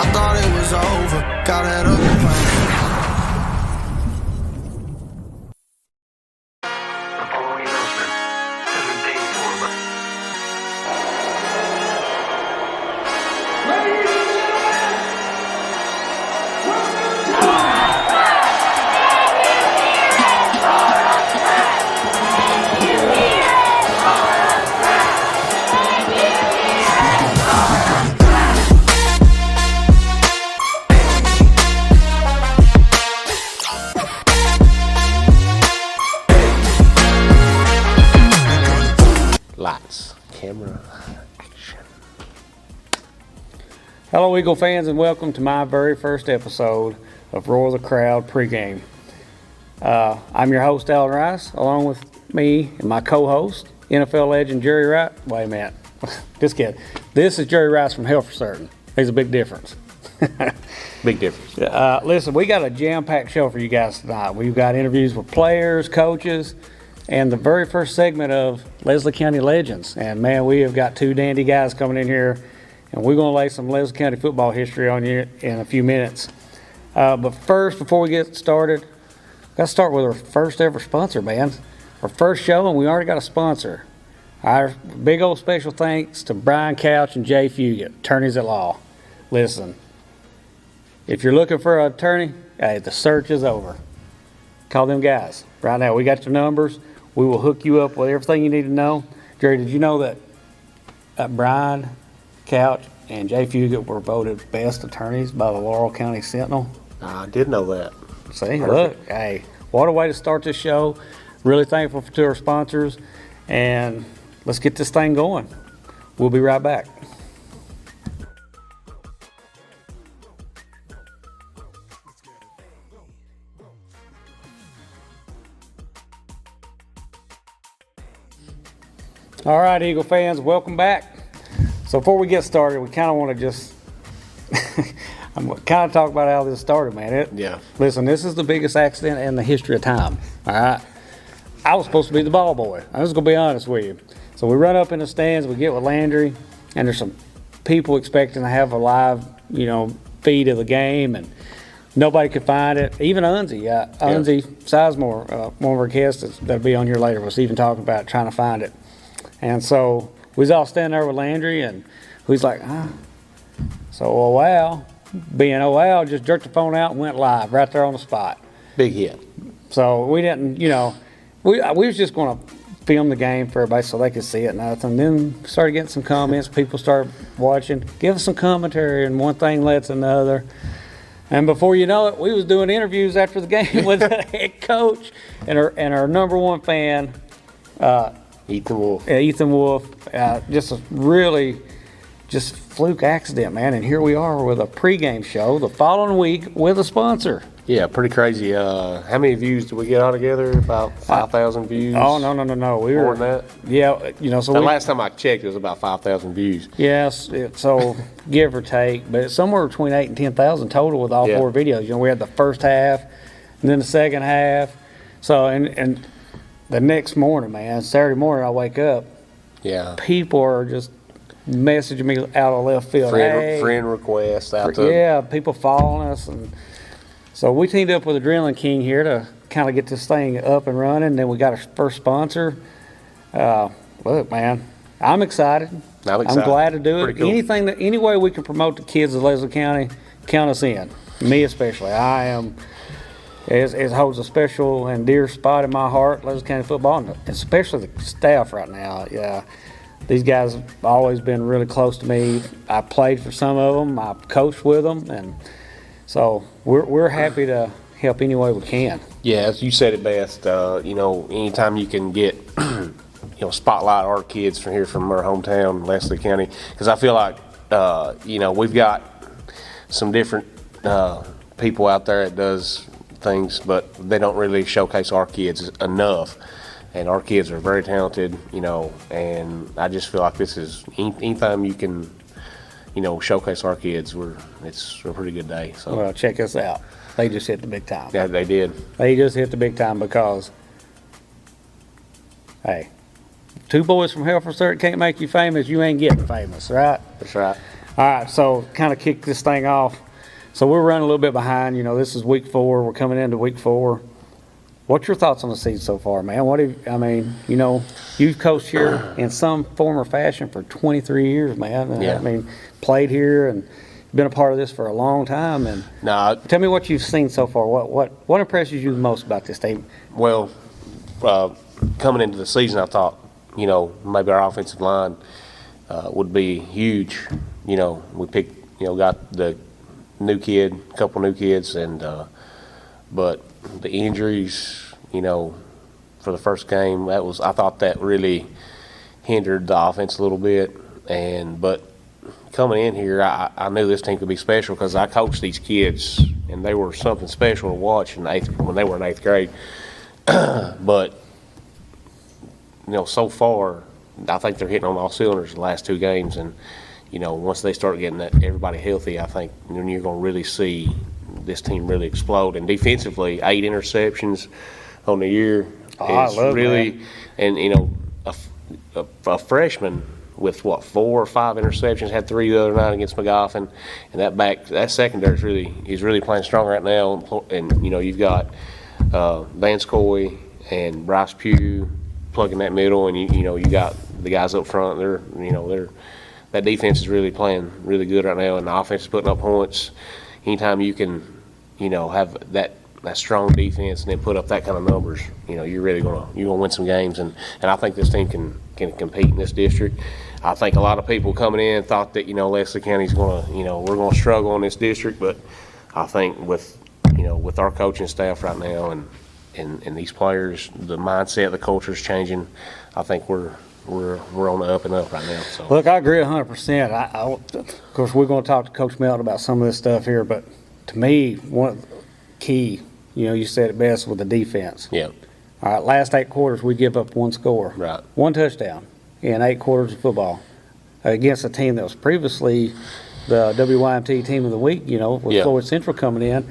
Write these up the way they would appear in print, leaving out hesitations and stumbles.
I thought it was over, got that other plan. Lights, camera, action. Hello, Eagle fans, and welcome to my very first episode of Roar the Crowd pregame. I'm your host, Alan Rice, along with me and my co-host, NFL legend Jerry Rice. Wait a minute, just kidding. This is Jerry Rice from Hell for Certain. There's a big difference. Big difference. Listen, we got a jam-packed show for you guys tonight. We've got interviews with players, coaches, and the very first segment of Leslie County Legends. And man, we have got two dandy guys coming in here, and we're going to lay some Leslie County football history on you in a few minutes. But first, before we get started, got to start with our first ever sponsor, man. Our first show, and we already got a sponsor. Our big old special thanks to Brian Couch and Jay Fugit, attorneys at law. Listen, if you're looking for an attorney, hey, the search is over. Call them guys right now. We got your numbers. We will hook you up with everything you need to know. Jerry, did you know that Brian Couch and Jay Fugit were voted best attorneys by the Laurel County Sentinel? I did know that. See, Perfect. Look, hey, what a way to start this show. Really thankful to our sponsors, and let's get this thing going. We'll be right back. All right, Eagle fans, welcome back. So before we get started, we kind of want to just I'm kind of talk about how this started, man. Listen, this is the biggest accident in the history of time. All right, I was supposed to be the ball boy. I was gonna be honest with you. So we run up in the stands, we get with Landry, and there's some people expecting to have a live, feed of the game, and nobody could find it. Even Unzi, Unzi Sizemore, one of our guests that'll be on here later, was even talking about trying to find it. And so we was all standing there with Landry, and he's like, So being just jerked the phone out and went live right there on the spot. Big hit. So we didn't, we was just going to film the game for everybody so they could see it and nothing. Then started getting some comments. People started watching, give us some commentary, and one thing led to another. And before you know it, we was doing interviews after the game with the head coach and our number one fan, Ethan Wolf. Ethan Wolf. Just a really fluke accident, man. And here we are with a pregame show the following week with a sponsor. Yeah, pretty crazy. How many views did we get all together? About 5,000 views? Oh, no. We More were than that? Yeah, so the last time I checked, it was about 5,000 views. Yes, so give or take, but it's somewhere between 8,000 and 10,000 total with all four videos. We had the first half and then the second half. So, and the next morning, man, Saturday morning, I wake up. Yeah. People are just messaging me out of left field. Friend requests out there. Yeah, people following us. And so we teamed up with Adrenaline King here to kind of get this thing up and running. Then we got our first sponsor. Look, man, I'm excited. I'm glad to do it. Cool. Any way we can promote the kids of Leslie County, count us in. Me especially. I am. It holds a special and dear spot in my heart, Leslie County football, and especially the staff right now. Yeah, these guys have always been really close to me. I played for some of them. I coached with them, and so we're happy to help any way we can. Yeah, as you said it best. Anytime you can get spotlight our kids from here from our hometown, Leslie County, because I feel like we've got some different people out there that does things, but they don't really showcase our kids enough, and our kids are very talented, and I just feel like this is anytime you can showcase our kids, it's a pretty good day. So well, check us out. They just hit the big time. Yeah, they did. They just hit the big time because, hey, two boys from Hell for Certain can't make you famous. You ain't getting famous, right? That's right. All right, so kind of kick this thing off. So we're running a little bit behind. You know, this is week 4. We're coming into week 4. What's your thoughts on the season so far, man? You know, you've coached here in some form or fashion for 23 years, man. Yeah. I mean, played here and been a part of this for a long time. And tell me what you've seen so far. What impresses you the most about this team? Well, coming into the season, I thought, you know, maybe our offensive line would be huge. You know, we picked, you know, got the couple new kids, and but the injuries, you know, for the first game, I thought that really hindered the offense a little bit. But coming in here, I knew this team could be special because I coached these kids, and they were something special to watch when they were in 8th grade. But you know, so far, I think they're hitting on all cylinders the last 2 games, and you know, once they start getting everybody healthy, I think you're going to really see this team really explode. And defensively, 8 interceptions on the year is really that. And you know, a freshman with 4 or 5 interceptions, had 3 the other night against McGoffin, and that secondary is really playing strong right now. And you know, you've got Vance Coy and Bryce Pugh plugging that middle, and you know, you got the guys up front. That defense is really playing really good right now, and the offense is putting up points. Anytime you can, you know, have that strong defense and then put up that kind of numbers, you know, you're gonna win some games. And I think this team can compete in this district. I think a lot of people coming in thought that, you know, Leslie County's we're gonna struggle in this district, but I think with our coaching staff right now and these players, the mindset, the culture is changing. I think we're on the up and up right now. So. Look, I agree 100%. Of course, we're going to talk to Coach Melton about some of this stuff here, but to me, one of the key, you know, you said it best with the defense. Yeah. All right, last 8 quarters, we give up 1 score. Right. 1 touchdown in 8 quarters of football against a team that was previously the WYMT Team of the Week, you know, with Floyd Central coming in.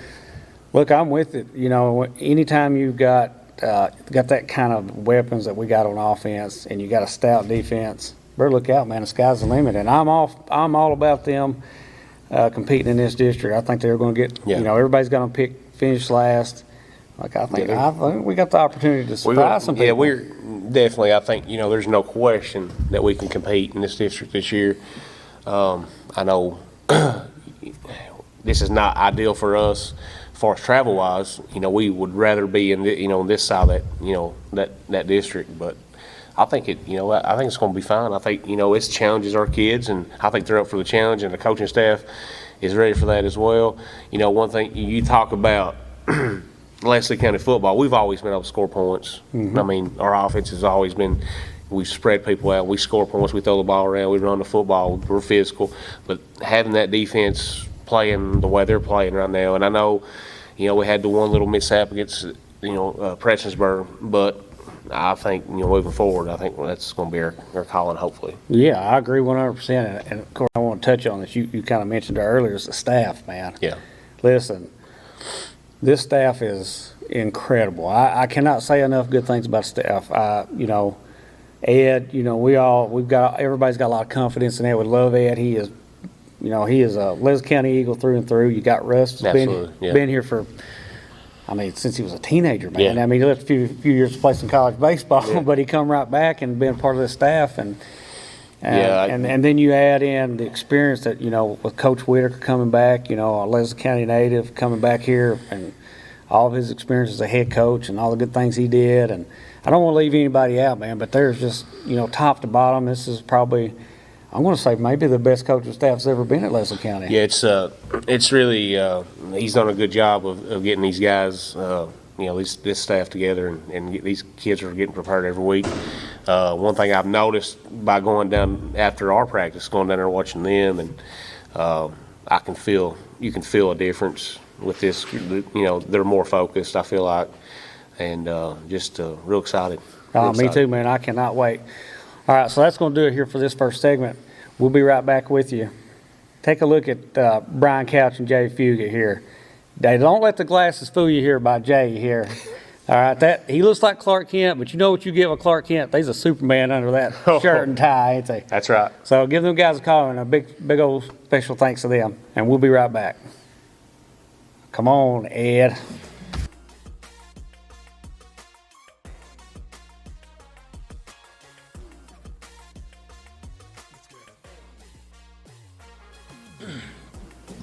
Look, I'm with it. You know, anytime you've got that kind of weapons that we got on offense, and you got a stout defense, better look out, man. The sky's the limit, and I'm all about them competing in this district. I think they're going to get. You know, everybody's going to finish last. Like I think we got the opportunity to surprise some people. Yeah, we're definitely. I think, you know, there's no question that we can compete in this district this year. I know this is not ideal for us. As far as travel wise, you know, we would rather be in this side of that, you know, that district, but I think I think it's going to be fine. I think, you know, it challenges our kids, and I think they're up for the challenge, and the coaching staff is ready for that as well. You know, one thing you talk about Leslie County football, we've always been able to score points. I mean, our offense has always been, we spread people out, we score points, we throw the ball around, we run the football, we're physical, but having that defense playing the way they're playing right now, and I know, you know, we had the one little mishap against, you know, Prestonsburg, but I think, you know, moving forward, I think that's going to be our calling, hopefully. Yeah, I agree 100%. And of course, I want to touch on this. You kind of mentioned earlier, is the staff, man. Yeah. Listen, this staff is incredible. I cannot say enough good things about staff. You know, Ed, you know, everybody's got a lot of confidence in Ed. We love Ed. He is a Leslie County Eagle through and through. You got Russ, been here for, I mean, since he was a teenager, man. Yeah. I mean, he left a few years to play some college baseball, but he come right back and been part of the staff. And then you add in the experience that, you know, with Coach Whitaker coming back, you know, a Leslie County native coming back here, and all of his experience as a head coach and all the good things he did. And I don't want to leave anybody out, man, but there's just, you know, top to bottom, this is probably, I'm going to say, maybe the best coaching staff's ever been at Leslie County. Yeah, it's really he's done a good job of getting these guys, you know, this staff together, and these kids are getting prepared every week. One thing I've noticed by going down after our practice, going down there watching them, and you can feel a difference with this. You know, they're more focused, I feel like, and just real excited. Me too, man. I cannot wait. All right, so that's going to do it here for this first segment. We'll be right back with you. Take a look at Brian Couch and Jay Fugit here. They don't let the glasses fool you here by Jay here. All right, he looks like Clark Kent, but you know what you get with Clark Kent? There's a Superman under that shirt and tie, ain't they? That's right. So give them guys a call and a big old special thanks to them, and we'll be right back. Come on, Ed.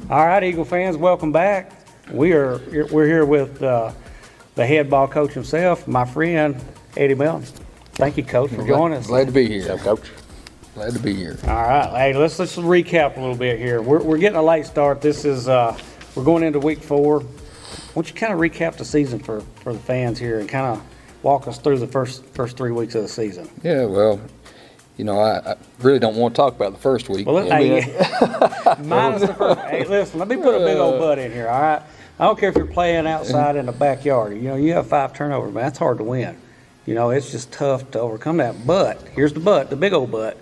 All right, Eagle fans, welcome back. We're here with the head ball coach himself, my friend Eddie Melton. Thank you, Coach, for joining us. Glad to be here. Yeah, Coach. Glad to be here. All right, hey, let's recap a little bit here. We're getting a late start. This is we're going into week 4. Why don't you kind of recap the season for the fans here and kind of walk us through the first 3 weeks of the season? Yeah, well, I really don't want to talk about the first week. Well, minus the first. Hey, listen, let me put a big old butt in here, all right? I don't care if you're playing outside in the backyard. You have 5 turnovers, man. That's hard to win. It's just tough to overcome that. But here's the but, the big old but.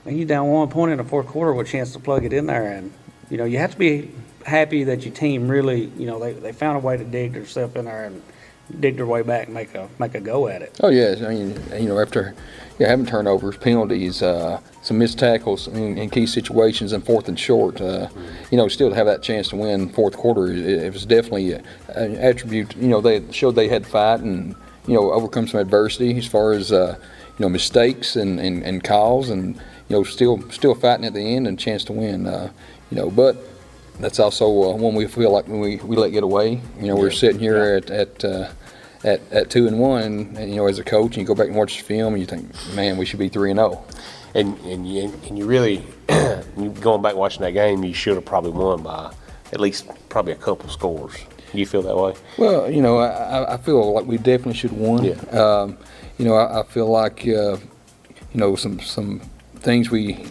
When you're down 1 point in the fourth quarter with a chance to plug it in there, and you have to be happy that your team really, they found a way to dig themselves in there and dig their way back and make a go at it. Oh yeah, I mean, after having turnovers, penalties, some missed tackles in key situations, and 4th and short, still to have that chance to win fourth quarter, it was definitely an attribute. They showed they had fight and overcome some adversity as far as mistakes and calls, and still fighting at the end and chance to win. But that's also one we feel like when we let get away. We're sitting here at 2-1, and as a coach, and you go back and watch the film, and you think, man, we should be 3-0. And you really, going back watching that game, you should have probably won by at least probably a couple scores. You feel that way? Well, I feel like we definitely should have won. Yeah. I feel like some things we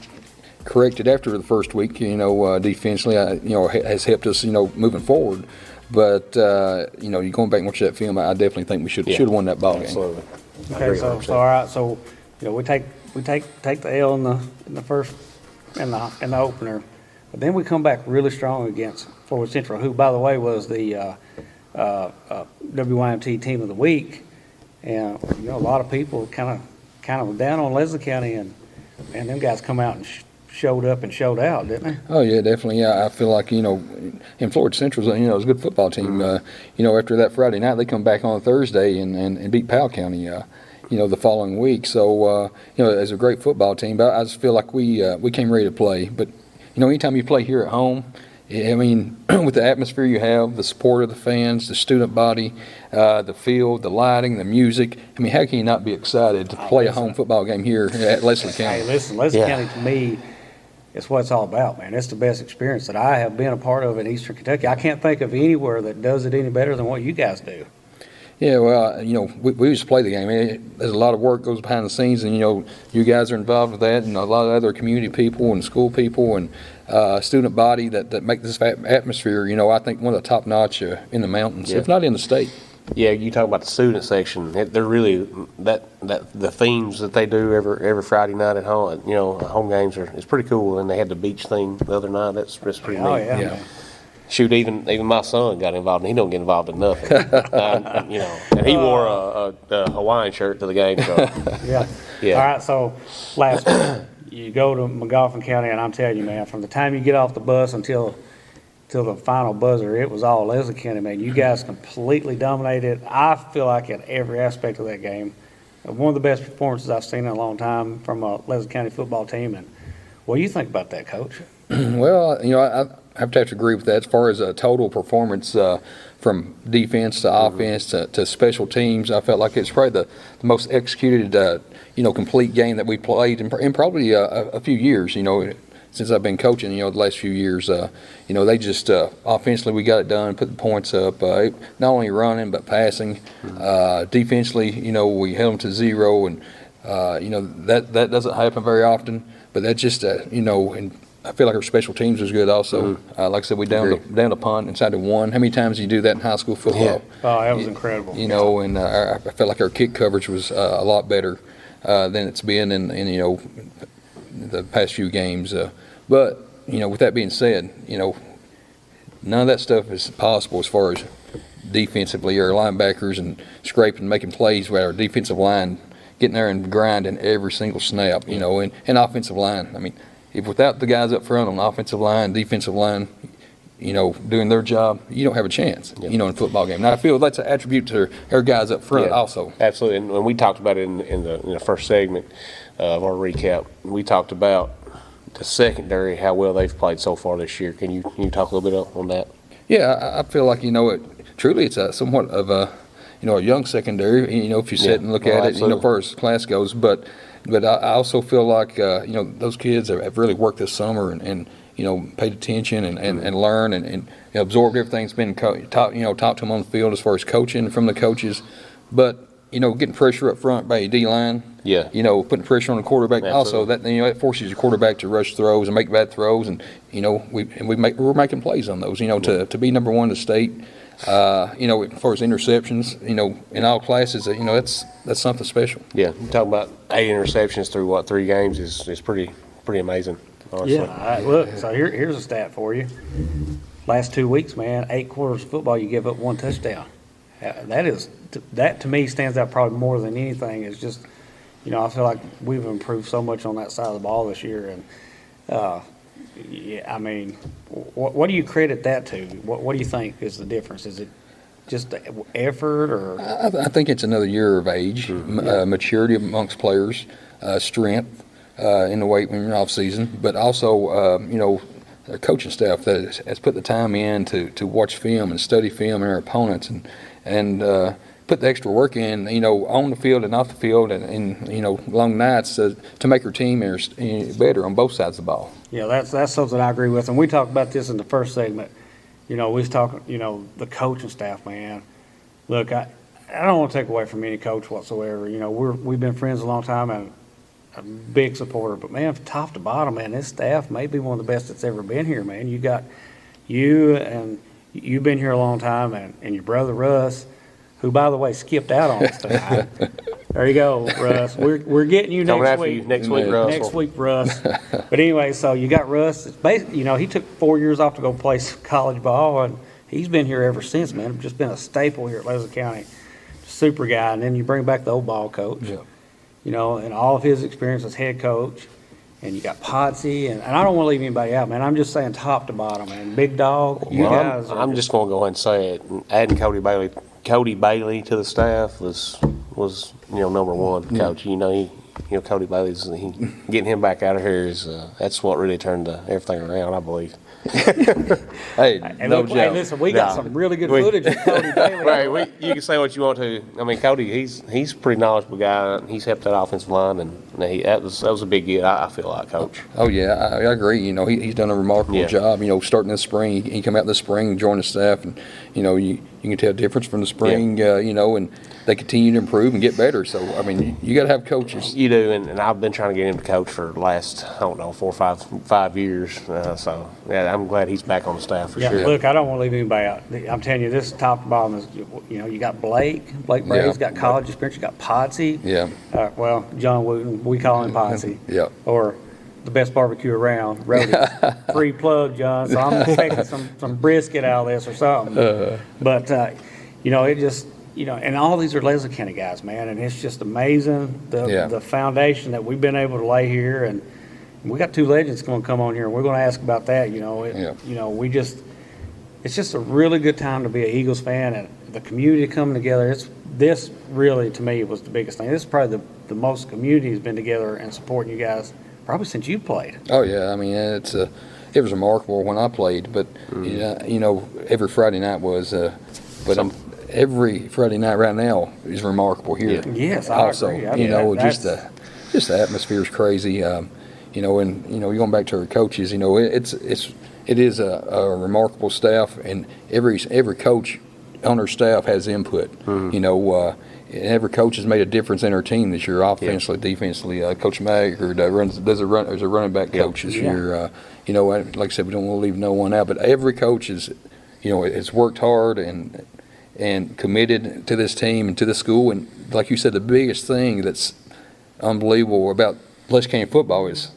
corrected after the first week, defensively, has helped us, moving forward. But you going back and watch that film, I definitely think we should have won that ball game. Absolutely. Okay, so all right, so we take the L in the first in the opener, but then we come back really strong against Florida Central, who, by the way, was the WYMT Team of the Week, and a lot of people kind of down on Leslie County, and them guys come out and showed up and showed out, didn't they? Oh yeah, definitely. Yeah, I feel like in Florida Central's it was a good football team. After that Friday night, they come back on Thursday and beat Powell County. The following week. So as a great football team, but I just feel like we came ready to play. But anytime you play here at home, I mean, with the atmosphere you have, the support of the fans, the student body, the field, the lighting, the music. I mean, how can you not be excited to play a home football game here at Leslie County? Hey, listen, Leslie County to me, it's what it's all about, man. It's the best experience that I have been a part of in Eastern Kentucky. I can't think of anywhere that does it any better than what you guys do. Yeah, well, we used to play the game. There's a lot of work goes behind the scenes, and you guys are involved with that, and a lot of other community people and school people and student body that make this atmosphere. I think one of the top notch in the mountains, if not in the state. Yeah, you talk about the student section. They're really the themes that they do every Friday night at home. Home games it's pretty cool. And they had the beach theme the other night. That's pretty neat. Oh yeah. Shoot, even my son got involved, and he don't get involved in nothing. And he wore a Hawaiian shirt to the game. So. Yeah. All right, so last week, you go to McGoffin County, and I'm telling you, man, from the time you get off the bus until the final buzzer, it was all Leslie County, man. You guys completely dominated. I feel like in every aspect of that game, one of the best performances I've seen in a long time from a Leslie County football team. And what do you think about that, Coach? Well, I have to agree with that. As far as a total performance from defense to offense to special teams, I felt like it's probably the most executed, complete game that we played in probably a few years, since I've been coaching, the last few years. They just offensively we got it done, put the points up, not only running but passing. Defensively, we held them to 0, and that doesn't happen very often. But that just and I feel like our special teams was good also. Like I said, we down the punt inside the 1. How many times do you do that in high school football? Yeah. Oh, that was incredible. And I felt like our kick coverage was a lot better than it's been in the past few games. But with that being said, none of that stuff is possible as far as defensively, our linebackers, and scraping, making plays with our defensive line, getting there and grinding every single snap, you know, and offensive line. I mean, if without the guys up front on the offensive line, defensive line, you know, doing their job, you don't have a chance, you know, in a football game. Now, I feel that's an attribute to our guys up front also. Absolutely. And we talked about it in the first segment of our recap. We talked about the secondary, how well they've played so far this year. Can you talk a little bit on that? Yeah, I feel like, you know, truly it's somewhat of a, you know, a young secondary, you know, if you sit and look at it, you know, as far as class goes. But I also feel like, you know, those kids have really worked this summer and you know, paid attention and learned and absorbed everything that's been taught to them on the field as far as coaching from the coaches. But, you know, getting pressure up front by a D-line, you know, putting pressure on the quarterback. Absolutely. Also, that, you know, that forces your quarterback to rush throws and make bad throws. And, you know, we're making plays on those, you know, to be number one in the state. You know, as far as interceptions, you know, in all classes, you know, that's something special. Yeah, you're talking about 8 interceptions through, 3 games is pretty amazing. Honestly. Yeah, look, so here's a stat for you. Last 2 weeks, man, 8 quarters of football, you give up 1 touchdown. That to me stands out probably more than anything. Is just, you know, I feel like we've improved so much on that side of the ball this year. And, yeah, I mean, what do you credit that to? What do you think is the difference? Is it just effort or? I think it's another year of age, maturity amongst players, strength. In the weight when you're off season, but also, you know, our coaching staff that has put the time in to watch film and study film and our opponents and put the extra work in, you know, on the field and off the field and you know, long nights to make our team better on both sides of the ball. Yeah, that's something I agree with. And we talked about this in the first segment. You know, we was talking, you know, the coaching staff, man. Look, I don't want to take away from any coach whatsoever. You know, we've been friends a long time and a big supporter, but man, from top to bottom, man, this staff may be one of the best that's ever been here, man. You got and you've been here a long time, and your brother Russ, who by the way skipped out on us tonight. There you go, Russ. We're getting you next week. Next week, Russ. Next week, Russ. But anyway, so you got Russ. It's basically, you know, he took 4 years off to go play college ball, and he's been here ever since, man. Just been a staple here at Leslie County. Super guy, and then you bring back the old ball coach. Yeah. You know, and all of his experience as head coach, and you got Potsy, and I don't want to leave anybody out, man. I'm just saying top to bottom, man. Big Dog, you guys. I'm just going to go ahead and say it. Adding Cody Bailey to the staff was you know, number one, coach. You know, Cody Bailey's getting him back out of here is that's what really turned everything around, I believe. Hey, no joke. Hey, listen, we got some really good footage of Cody Bailey. Right, you can say what you want to. I mean, Cody, he's a pretty knowledgeable guy. He's helped that offensive line, and that was a big get. I feel like, Coach. Oh yeah, I agree. You know, he's done a remarkable job. You know, starting this spring, he come out this spring, joined the staff, and you know, you can tell a difference from the spring. You know, and they continue to improve and get better. So I mean, you got to have coaches. You do, and I've been trying to get him to coach for the last 4 or 5 years. So yeah, I'm glad he's back on the staff for sure. Look, I don't want to leave anybody out. I'm telling you, this top to bottom is, you know, you got Blake Brady's got college experience. You got Potsy. Yeah. Well, John Wooten, we call him Potsy. Yeah. Or the best barbecue around, Rody. Free plug, John. So I'm expecting some brisket out of this or something. But you know, it just. You know, and all these are Leslie County guys, man, and it's just amazing the foundation that we've been able to lay here, and we got 2 legends going to come on here, and we're going to ask about that. You know, you know, it's just a really good time to be an Eagles fan, and the community coming together. This really, to me, was the biggest thing. This is probably the most community has been together and supporting you guys probably since you played. Oh yeah, I mean it was remarkable when I played, but you know, every Friday night was, every Friday night right now is remarkable here. Yes, I agree. You know, just the atmosphere is crazy. You know, and you know, going back to our coaches, you know, it is a remarkable staff, and every coach on our staff has input. You know, every coach has made a difference in our team this year, offensively, defensively. Coach Mag there's a running back coach this year. You know, like I said, we don't want to leave no one out, but every coach is, you know, has worked hard and committed to this team and to the school. And like you said, the biggest thing that's unbelievable about Leslie County football is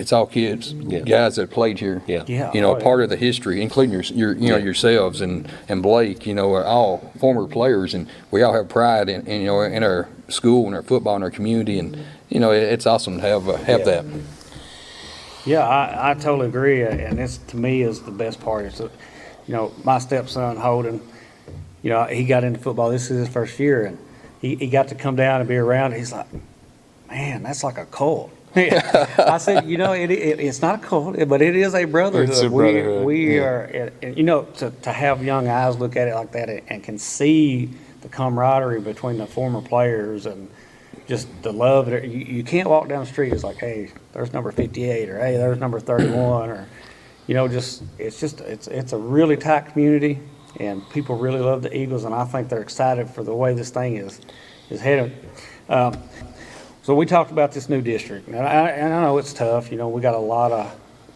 it's all kids, guys that played here. Yeah. Yeah. You know, part of the history, including yourselves and Blake, you know, are all former players, and we all have pride in you know, in our school and our football and our community, and you know, it's awesome to have that. Yeah, I totally agree, and this to me is the best part. It's, you know, my stepson Holden, you know, he got into football. This is his first year, and he got to come down and be around. He's like, man, that's like a cult. I said, you know, it's not a cult, but it is a brotherhood. It's a brotherhood. We are, you know, to have young eyes look at it like that and can see the camaraderie between the former players and just the love. You can't walk down the street. It's like, hey, there's number 58, or hey, there's number 31, or you know, it's a really tight community, and people really love the Eagles, and I think they're excited for the way this thing is headed. So we talked about this new district, and I know it's tough. You know, we got a lot of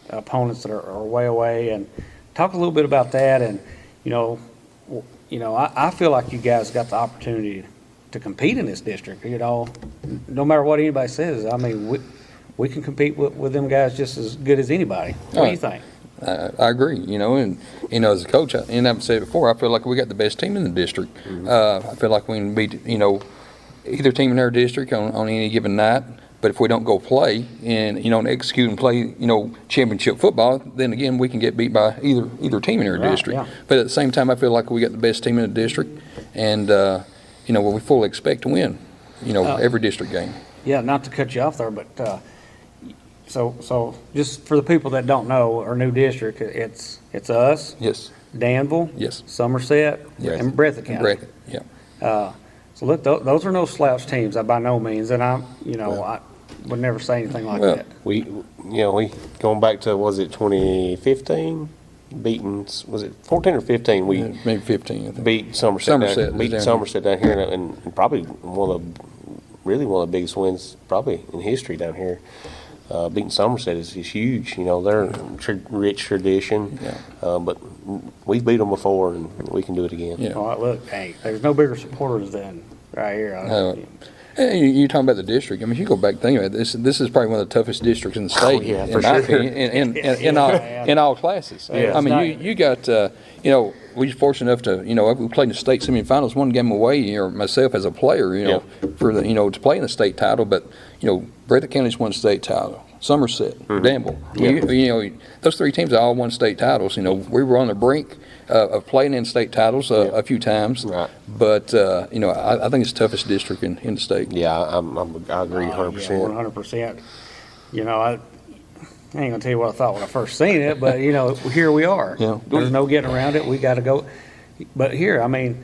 opponents that are way away, and talk a little bit about that. And you know, I feel like you guys got the opportunity to compete in this district. You know, no matter what anybody says, I mean, we can compete with them guys just as good as anybody. What do you think? I agree, you know, and you know, as a coach, and I've said it before, I feel like we got the best team in the district. I feel like we can beat, you know, either team in our district on any given night. But if we don't go play and, you know, and execute and play, you know, championship football, then again we can get beat by either team in our district. Yeah. But at the same time, I feel like we got the best team in the district, and you know, we fully expect to win, you know, every district game. Yeah, not to cut you off there, but so just for the people that don't know our new district, it's us. Yes. Danville. Yes. Somerset. Yes. And Breathitt County. Breathitt, yeah. So look, those are no slouch teams by no means, and I would never say anything like that. We going back to, was it 2015? Beaten, was it 14 or 15? We maybe 15. I think. Beat Somerset. Beat Somerset down here, and probably one of the biggest wins probably in history down here. Beating Somerset is huge. You know, they're rich tradition, but we've beat them before, and we can do it again. Yeah. All right, look, hey, there's no bigger supporters than right here. You're talking about the district. I mean, you go back and think about it, this is probably one of the toughest districts in the state. Yeah, for sure. In all classes. Yeah. I mean, you got, you know, we were fortunate enough to, you know, we played in the state semifinals, one game away, you know, myself as a player, you know, for the, you know, to play in the state title. But, you know, Breathitt County's won state title. Somerset, Danville. You know, those three teams all won state titles. You know, we were on the brink of playing in state titles a few times. Right. But, you know, I think it's the toughest district in the state. Yeah, I agree 100%. 100%. You know, I ain't going to tell you what I thought when I first seen it, but, you know, here we are. Yeah. There's no getting around it. We got to go. But here, I mean,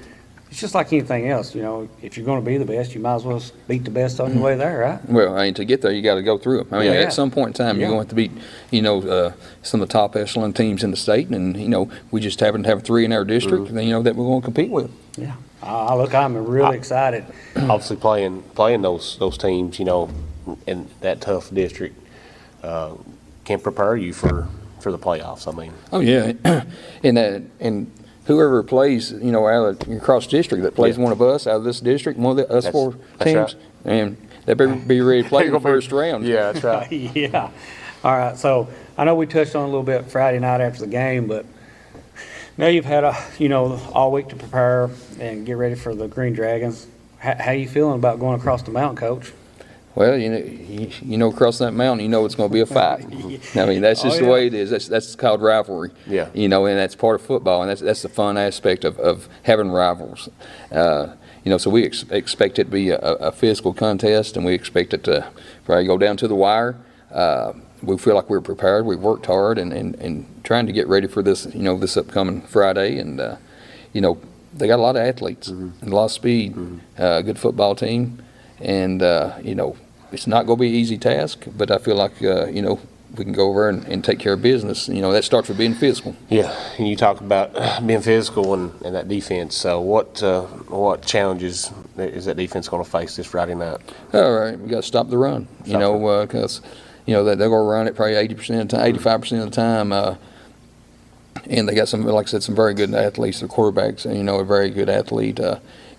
it's just like anything else, you know. If you're going to be the best, you might as well beat the best on your way there, right? Well, I mean, to get there, you got to go through it. I mean, at some point in time, you're going to have to beat, you know, some of the top echelon teams in the state, and you know, we just happen to have three in our district, you know, that we're going to compete with. Yeah. Look, I'm really excited. Obviously, playing those teams, you know, in that tough district, can prepare you for the playoffs. I mean. Oh yeah, and whoever plays, you know, out of cross district that plays one of us out of this district, one of us four teams, right. And they better be ready to play in the first round. Yeah, that's right. Yeah. All right. So I know we touched on it a little bit Friday night after the game, but now you've had all week to prepare and get ready for the Green Dragons. How you feeling about going across the mountain, Coach? Well, you know, across that mountain, you know it's going to be a fight. I mean, that's just the way it is. That's called rivalry. Yeah. You know, and that's part of football, and that's the fun aspect of having rivals. You know, so we expect it to be a physical contest, and we expect it to probably go down to the wire. We feel like we're prepared. We've worked hard and trying to get ready for this, you know, this upcoming Friday. And, you know, they got a lot of athletes and a lot of speed, a good football team. And, you know, it's not going to be an easy task, but I feel like, you know, we can go over and take care of business. You know, that starts with being physical. Yeah, and you talk about being physical and that defense. So what challenges is that defense going to face this Friday night? All right, we got to stop the run. You know, because you know they're going to run it probably 80% of the time, 85% of the time. And they got some, like I said, some very good athletes. The quarterbacks, you know, a very good athlete.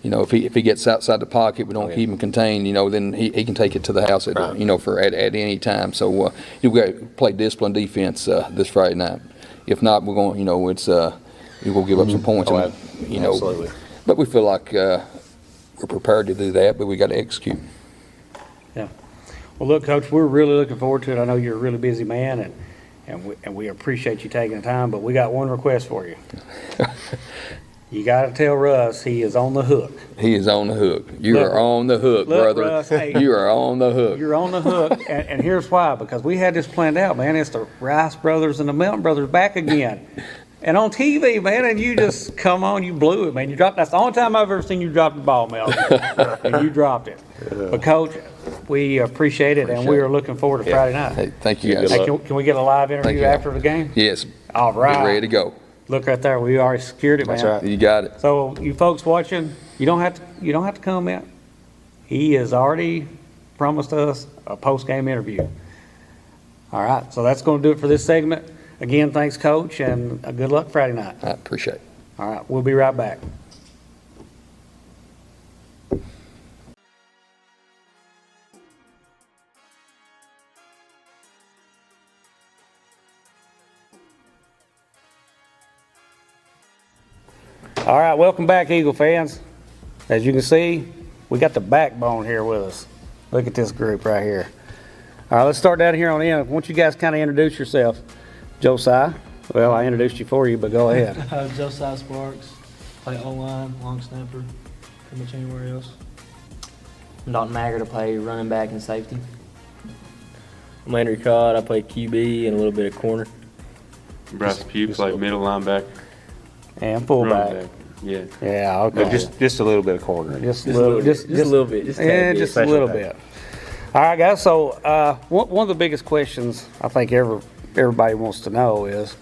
if he gets outside the pocket, we don't keep him contained, then he can take it to the house at any time. So we got to play disciplined defense this Friday night. If not, we're going. We'll give up some points. Absolutely. But we feel like we're prepared to do that, but we got to execute. Yeah. Well, look, Coach, we're really looking forward to it. I know you're a really busy man, and we appreciate you taking the time, but we got one request for you. You got to tell Russ he is on the hook. He is on the hook. You are on the hook, look, brother. Russ, hey, you are on the hook. You're on the hook, and here's why. Because we had this planned out, man. It's the Rice brothers and the Melton brothers back again. And on TV, man, and you just, come on, you blew it, man. You dropped. That's the only time I've ever seen you drop the ball, Mel. And you dropped it. But, Coach, we appreciate it, and we are looking forward to Friday night. Hey, thank you, guys. Hey, can we get a live interview after the game? Yes. All right. Get ready to go. Look right there. We already secured it, man. That's right. You got it. So, you folks watching, you don't have to come in. He has already promised us a post-game interview. All right. So that's going to do it for this segment. Again, thanks, Coach, and good luck Friday night. I appreciate it. All right, we'll be right back. All right, welcome back, Eagle fans. As you can see, we got the backbone here with us. Look at this group right here. All right, let's start down here on the end. I want you guys kind of introduce yourself. Josiah. Well, I introduced you for you, but go ahead. Josiah Sparks, play O-line, long snapper, pretty much anywhere else. I'm Dalton Maggard, I play running back and safety. I'm Landry Codd, I play QB and a little bit of corner. Bryce Pugh, play middle linebacker. And fullback. Running back. Yeah. Yeah, okay. Just a little bit of corner. Just a little bit. Just a little bit. Just a tad Yeah, bit. just a little bit. All right, guys. So one of the biggest questions I think everybody wants to know is,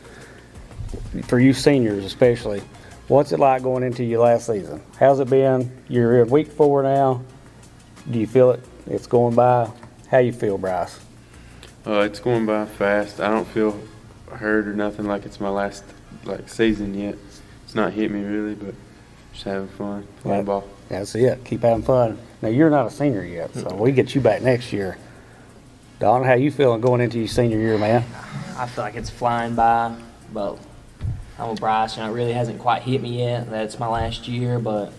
for you seniors especially, what's it like going into your last season? How's it been? You're in week 4 now. Do you feel it's going by? How you feel, Bryce? It's going by fast. I don't feel hurt or nothing like it's my last season yet. It's not hit me really, but just having fun playing ball. That's it. Keep having fun. Now, you're not a senior yet, so we get you back next year. Don, how you feeling going into your senior year, man? I feel like it's flying by, but I'm with Bryce, and it really hasn't quite hit me yet. That's my last year, but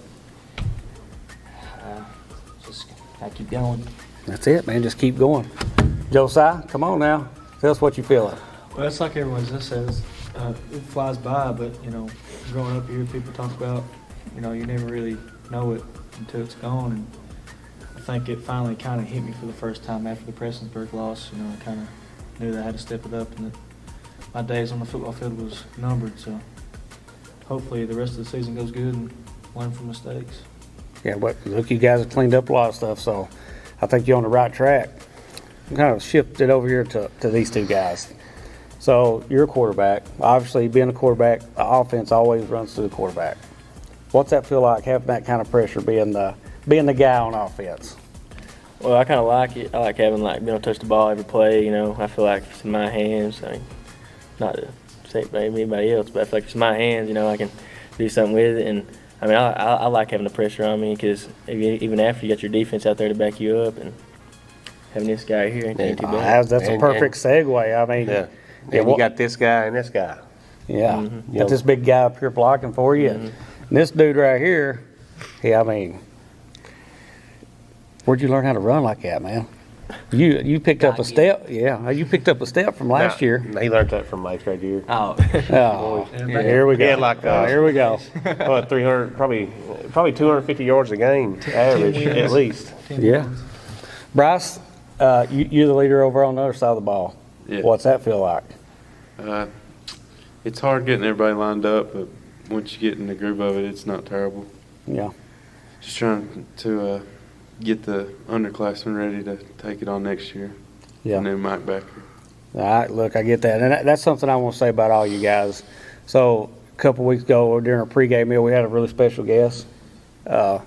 just gotta keep going. That's it, man. Just keep going. Josiah, come on now. Tell us what you feeling. Well, it's like everyone just says, it flies by, but, growing up here, people talk about, you never really know it until it's gone. And I think it finally kind of hit me for the first time after the Prestonsburg loss. I kind of knew that I had to step it up, and that my days on the football field was numbered. So hopefully the rest of the season goes good and learn from mistakes. Yeah, but look, you guys have cleaned up a lot of stuff, so I think you're on the right track. I'm kind of shifted over here to these two guys. So you're a quarterback. Obviously, being a quarterback, the offense always runs through the quarterback. What's that feel like, having that kind of pressure, being the guy on offense? Well, I kind of like it. I like having being able to touch the ball every play. I feel like it's in my hands. Not to say anybody else, but I feel like it's in my hands. I can do something with it, and I like having the pressure on me because even after you got your defense out there to back you up, and having this guy here ain't too bad. That's a perfect segue. And you got this guy and this guy. Yeah, you got this big guy up here blocking for you. And this dude right here, where'd you learn how to run like that, man? You picked up a step. Yeah, you picked up a step from last year. He learned that from last grade year. Oh, Oh, here we go. He had here we go. 300, probably 250 yards a game average at least. Yeah. Bryce, you're the leader over on the other side of the ball. Yeah. What's that feel like? It's hard getting everybody lined up, but once you get in the groove of it, it's not terrible. Yeah. Just trying to get the underclassmen ready to take it on next year. Yeah. And then Mike Backer. All right, look, I get that. And that's something I want to say about all you guys. So a couple weeks ago during a pregame meal, we had a really special guest. And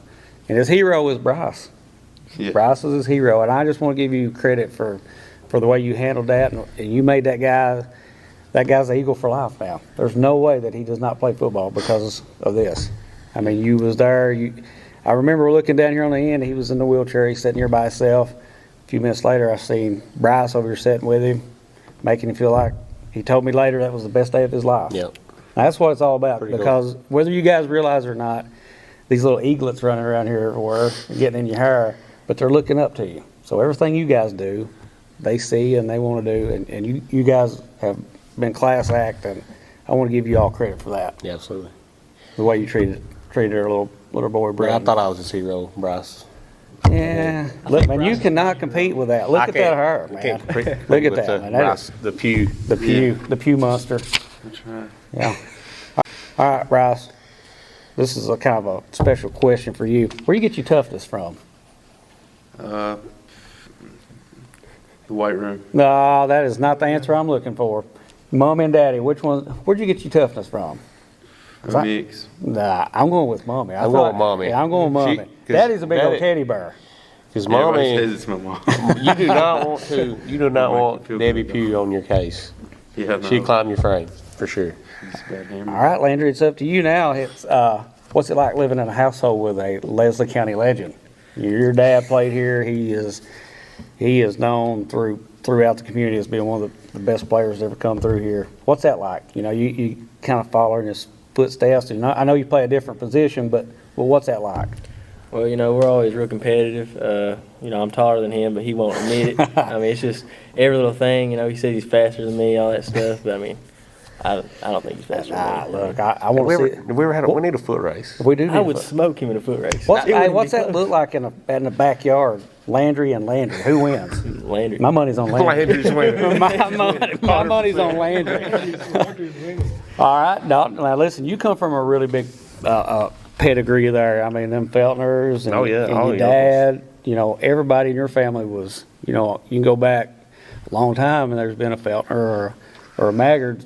his hero is Bryce. Yeah. Bryce is his hero. And I just want to give you credit for the way you handled that. And you made that guy's an Eagle for life now. There's no way that he does not play football because of this. You was there. I remember looking down here on the end. He was in the wheelchair. He's sitting here by himself. A few minutes later, I seen Bryce over here sitting with him, making him feel like, he told me later that was the best day of his life. Yep. That's what it's all about. Pretty Because whether you guys realize it or not, these little eaglets running around here everywhere, getting in your hair, but they're looking up to you. So everything you guys do, they see and they want to do. And you guys have been class act, and I want to give you all credit for that. Yeah, absolutely. The way you treated our little boy, I Brandon. thought I was his hero, Bryce. Yeah. Look, man, you cannot compete with that. Look at that hair, man. Look at that, man. That is The pew. the pew monster. That's right. Yeah. All right, Bryce. This is a kind of a special question for you. Where you get your toughness from? The weight room. No, that is not the answer I'm looking for. Mom and Daddy, which one? Where'd you get your toughness from? A mix. Nah, I'm going with Mommy. I'm going with Mommy. Yeah, I'm going with Mommy. 'cause Daddy's a big old Daddy- teddy bear. Because Everybody Mommy, says it's my mom. you do not want to. You do not Make want you feel Debbie good. Pugh on your case. Yeah, no. She'd climb your frame for sure. It's a bad hammer. All right, Landry, it's up to you now. It's what's it like living in a household with a Leslie County legend? Your dad played here. He is known throughout the community as being one of the best players to ever come through here. What's that like? You know, you kind of follow in his footsteps. And I know you play a different position, but what's that like? Well, you know, we're always real competitive. You know, I'm taller than him, but he won't admit it. I mean, it's just every little thing. You know, he says he's faster than me, all that stuff. But I mean, I don't think he's faster Nah, than me. look, I want to see. Have we ever had we need a foot race. We do. I need would foot. smoke him in a foot race. What's, It wouldn't what's be that close. look like in the backyard? Landry and Landry. Who wins? Landry. My money's on Landry. Landry's winning. my money's on Landry. All right, now listen. You come from a really big pedigree there. I mean, them Feltners and, Oh, yeah, and all your the dad. You know, everybody in your family was. You know, you can go back a long time, and there's been a Feltner or a Maggard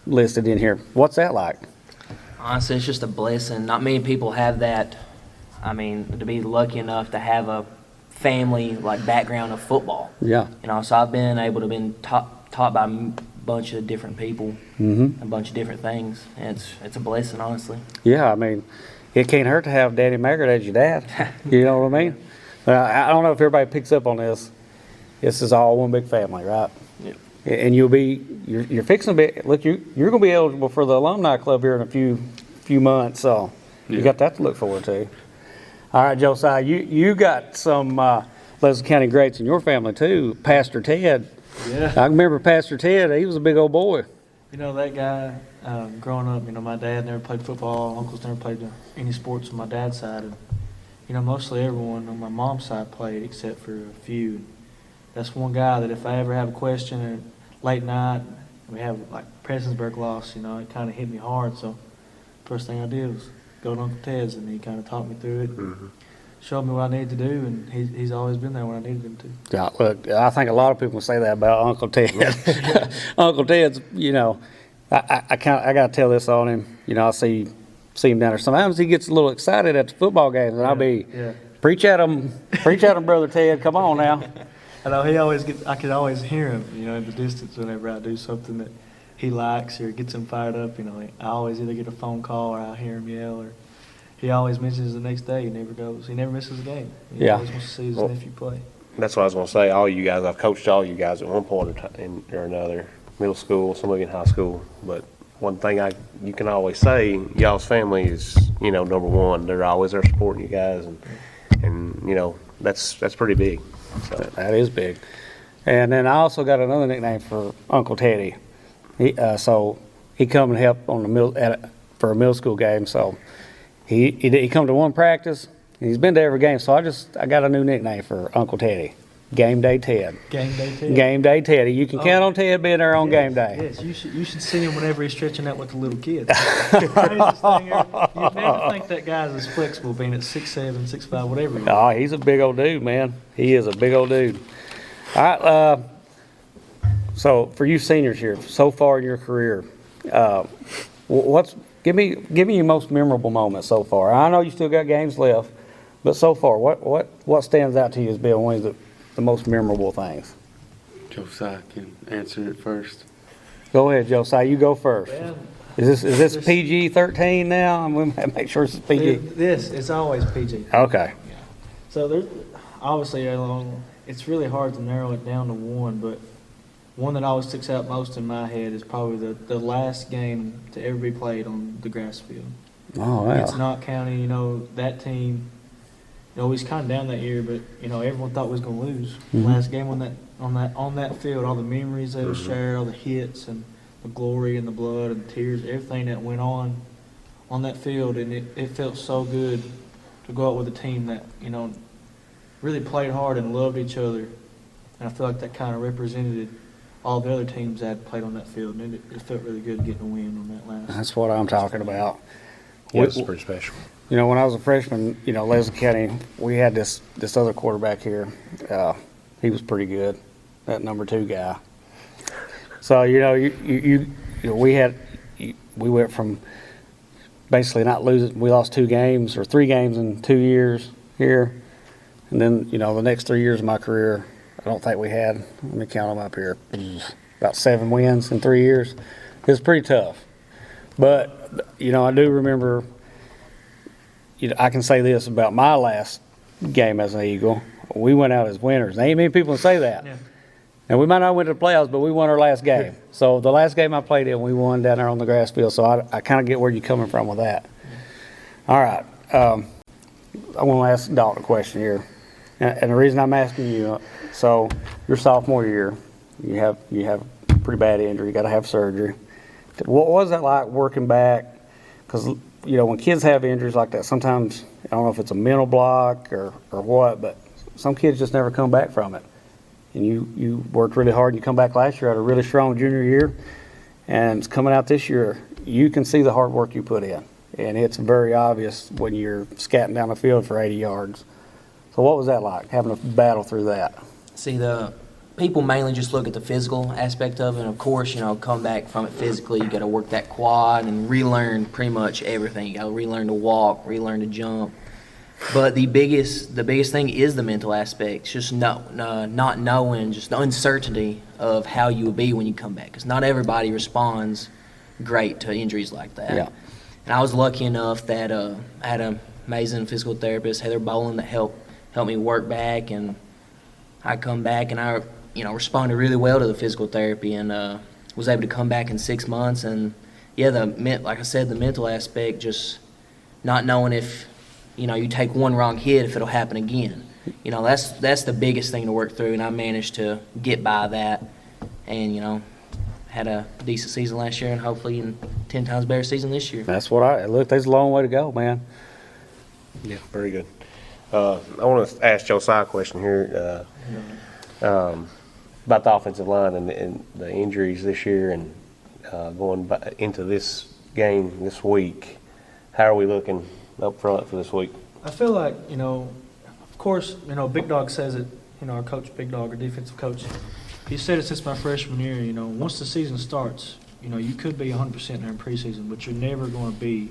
listed in here. What's that like? Honestly, it's just a blessing. Not many people have that. I mean, to be lucky enough to have a family like background of football. Yeah. You know, so I've been able to been taught by a bunch of different people, a bunch of different things, and it's a blessing, honestly. Yeah, I mean, it can't hurt to have Daddy Maggard as your dad. You know what I mean? I don't know if everybody picks up on this. This is all one big family, right? Yep. And you're fixing to be, look, you're going to be eligible for the alumni club here in a few months, so you got that to look forward to. All right, Josiah, you got some Leslie County greats in your family too. Pastor Ted. Yeah. I remember Pastor Ted. He was a big old boy. You know, that guy, growing up, you know, my dad never played football. Uncles never played any sports on my dad's side. And, you know, mostly everyone on my mom's side played except for a few. That's one guy that if I ever have a question at late night, we have like Prestonsburg loss, you know, it kind of hit me hard. So first thing I did was go to Uncle Ted's, and he kind of talked me through it. Showed me what I needed to do, and he's always been there when I needed him to. Yeah, look, I think a lot of people say that about Uncle Ted. Uncle Ted's, you know, I got to tell this on him. You know, I see him down there. Sometimes he gets a little excited at the football games, and I'll be, preach at him, Brother Ted. Come on now. I know I could always hear him, you know, in the distance whenever I do something that he likes or gets him fired up. You know, I always either get a phone call or I hear him yell, or he always mentions the next day. He never misses a game. He always wants to see his nephew play. That's what I was going to say. All you guys, I've coached all you guys at one point or another, middle school, some of you in high school. But one thing you can always say, y'all's family is, you know, number one. They're always there supporting you guys, and you know that's pretty big. So. That is big. And then I also got another nickname for Uncle Teddy. So he come and help on for a middle school game. So he come to one practice, and he's been to every game. So I got a new nickname for Uncle Teddy. Game Day Ted. Game Day Ted. Game Day Teddy. You can count on Ted being there on game day. Yes, you should see him whenever he's stretching out with the little kids. The craziest thing ever. You'd never think that guy's as flexible, being at 6'7", 6'5", whatever he is. Oh, he's a big old dude, man. He is a big old dude. All right. So for you seniors here, so far in your career, give me your most memorable moment so far. I know you still got games left, but so far, what stands out to you as being one of the most memorable things? Josiah can answer it first. Go ahead, Josiah. You go first. Well, Is this PG-13 now? I'm gonna make sure it's PG. It's always PG. Okay. So there's obviously it's really hard to narrow it down to one, but one that always sticks out most in my head is probably the last game to ever be played on the grass field. Oh, wow. It's not counting, that team. We was kind of down that year, but everyone thought we was going to lose. Last game on that field, all the memories that was shared, all the hits and the glory and the blood and the tears, everything that went on that field, and it felt so good to go out with a team that really played hard and loved each other, and I feel like that kind of represented all the other teams that had played on that field, and it felt really good getting a win on that last. That's what I'm talking about. Yeah, it's pretty special. When I was a freshman, Leslie County, we had this other quarterback here. He was pretty good, that number 2 guy. So we went from basically not losing. We lost 2 games or 3 games in 2 years here, and then the next 3 years of my career, I don't think we had. Let me count them up here. About 7 wins in 3 years. It was pretty tough, but I do remember. I can say this about my last game as an Eagle. We went out as winners. There ain't many people can say that. Yeah. And we might not win the playoffs, but we won our last game. So the last game I played in, we won down there on the grass field. So I kind of get where you're coming from with that. All right. I want to ask Dalton a question here. And the reason I'm asking you, so your sophomore year, you have a pretty bad injury. You got to have surgery. What was that like working back? Because when kids have injuries like that, sometimes, I don't know if it's a mental block or what, but some kids just never come back from it. And you worked really hard, and you come back last year, had a really strong junior year, and coming out this year, you can see the hard work you put in. And it's very obvious when you're scatting down the field for 80 yards. So what was that like, having to battle through that? See, the people mainly just look at the physical aspect of it, and of course, come back from it physically. You got to work that quad and relearn pretty much everything. You got to relearn to walk, relearn to jump. But the biggest thing is the mental aspect. Just not knowing, just the uncertainty of how you will be when you come back. Because not everybody responds great to injuries like that. Yeah. And I was lucky enough that I had an amazing physical therapist, Heather Boland, that helped me work back, and I come back and I responded really well to the physical therapy, and was able to come back in 6 months. And yeah, like I said, the mental aspect, just not knowing if you take one wrong hit, if it'll happen again. That's the biggest thing to work through, and I managed to get by that, and had a decent season last year, and hopefully a 10 times better season this year. That's what look. There's a long way to go, man. Yeah, very good. I want to ask Josiah a question here. About the offensive line and the injuries this year, and going into this game this week. How are we looking up front for this week? I feel like, of course, Big Dog says it, our coach, Big Dog, our defensive coach, he said it since my freshman year, once the season starts, you could be 100% during preseason, but you're never going to be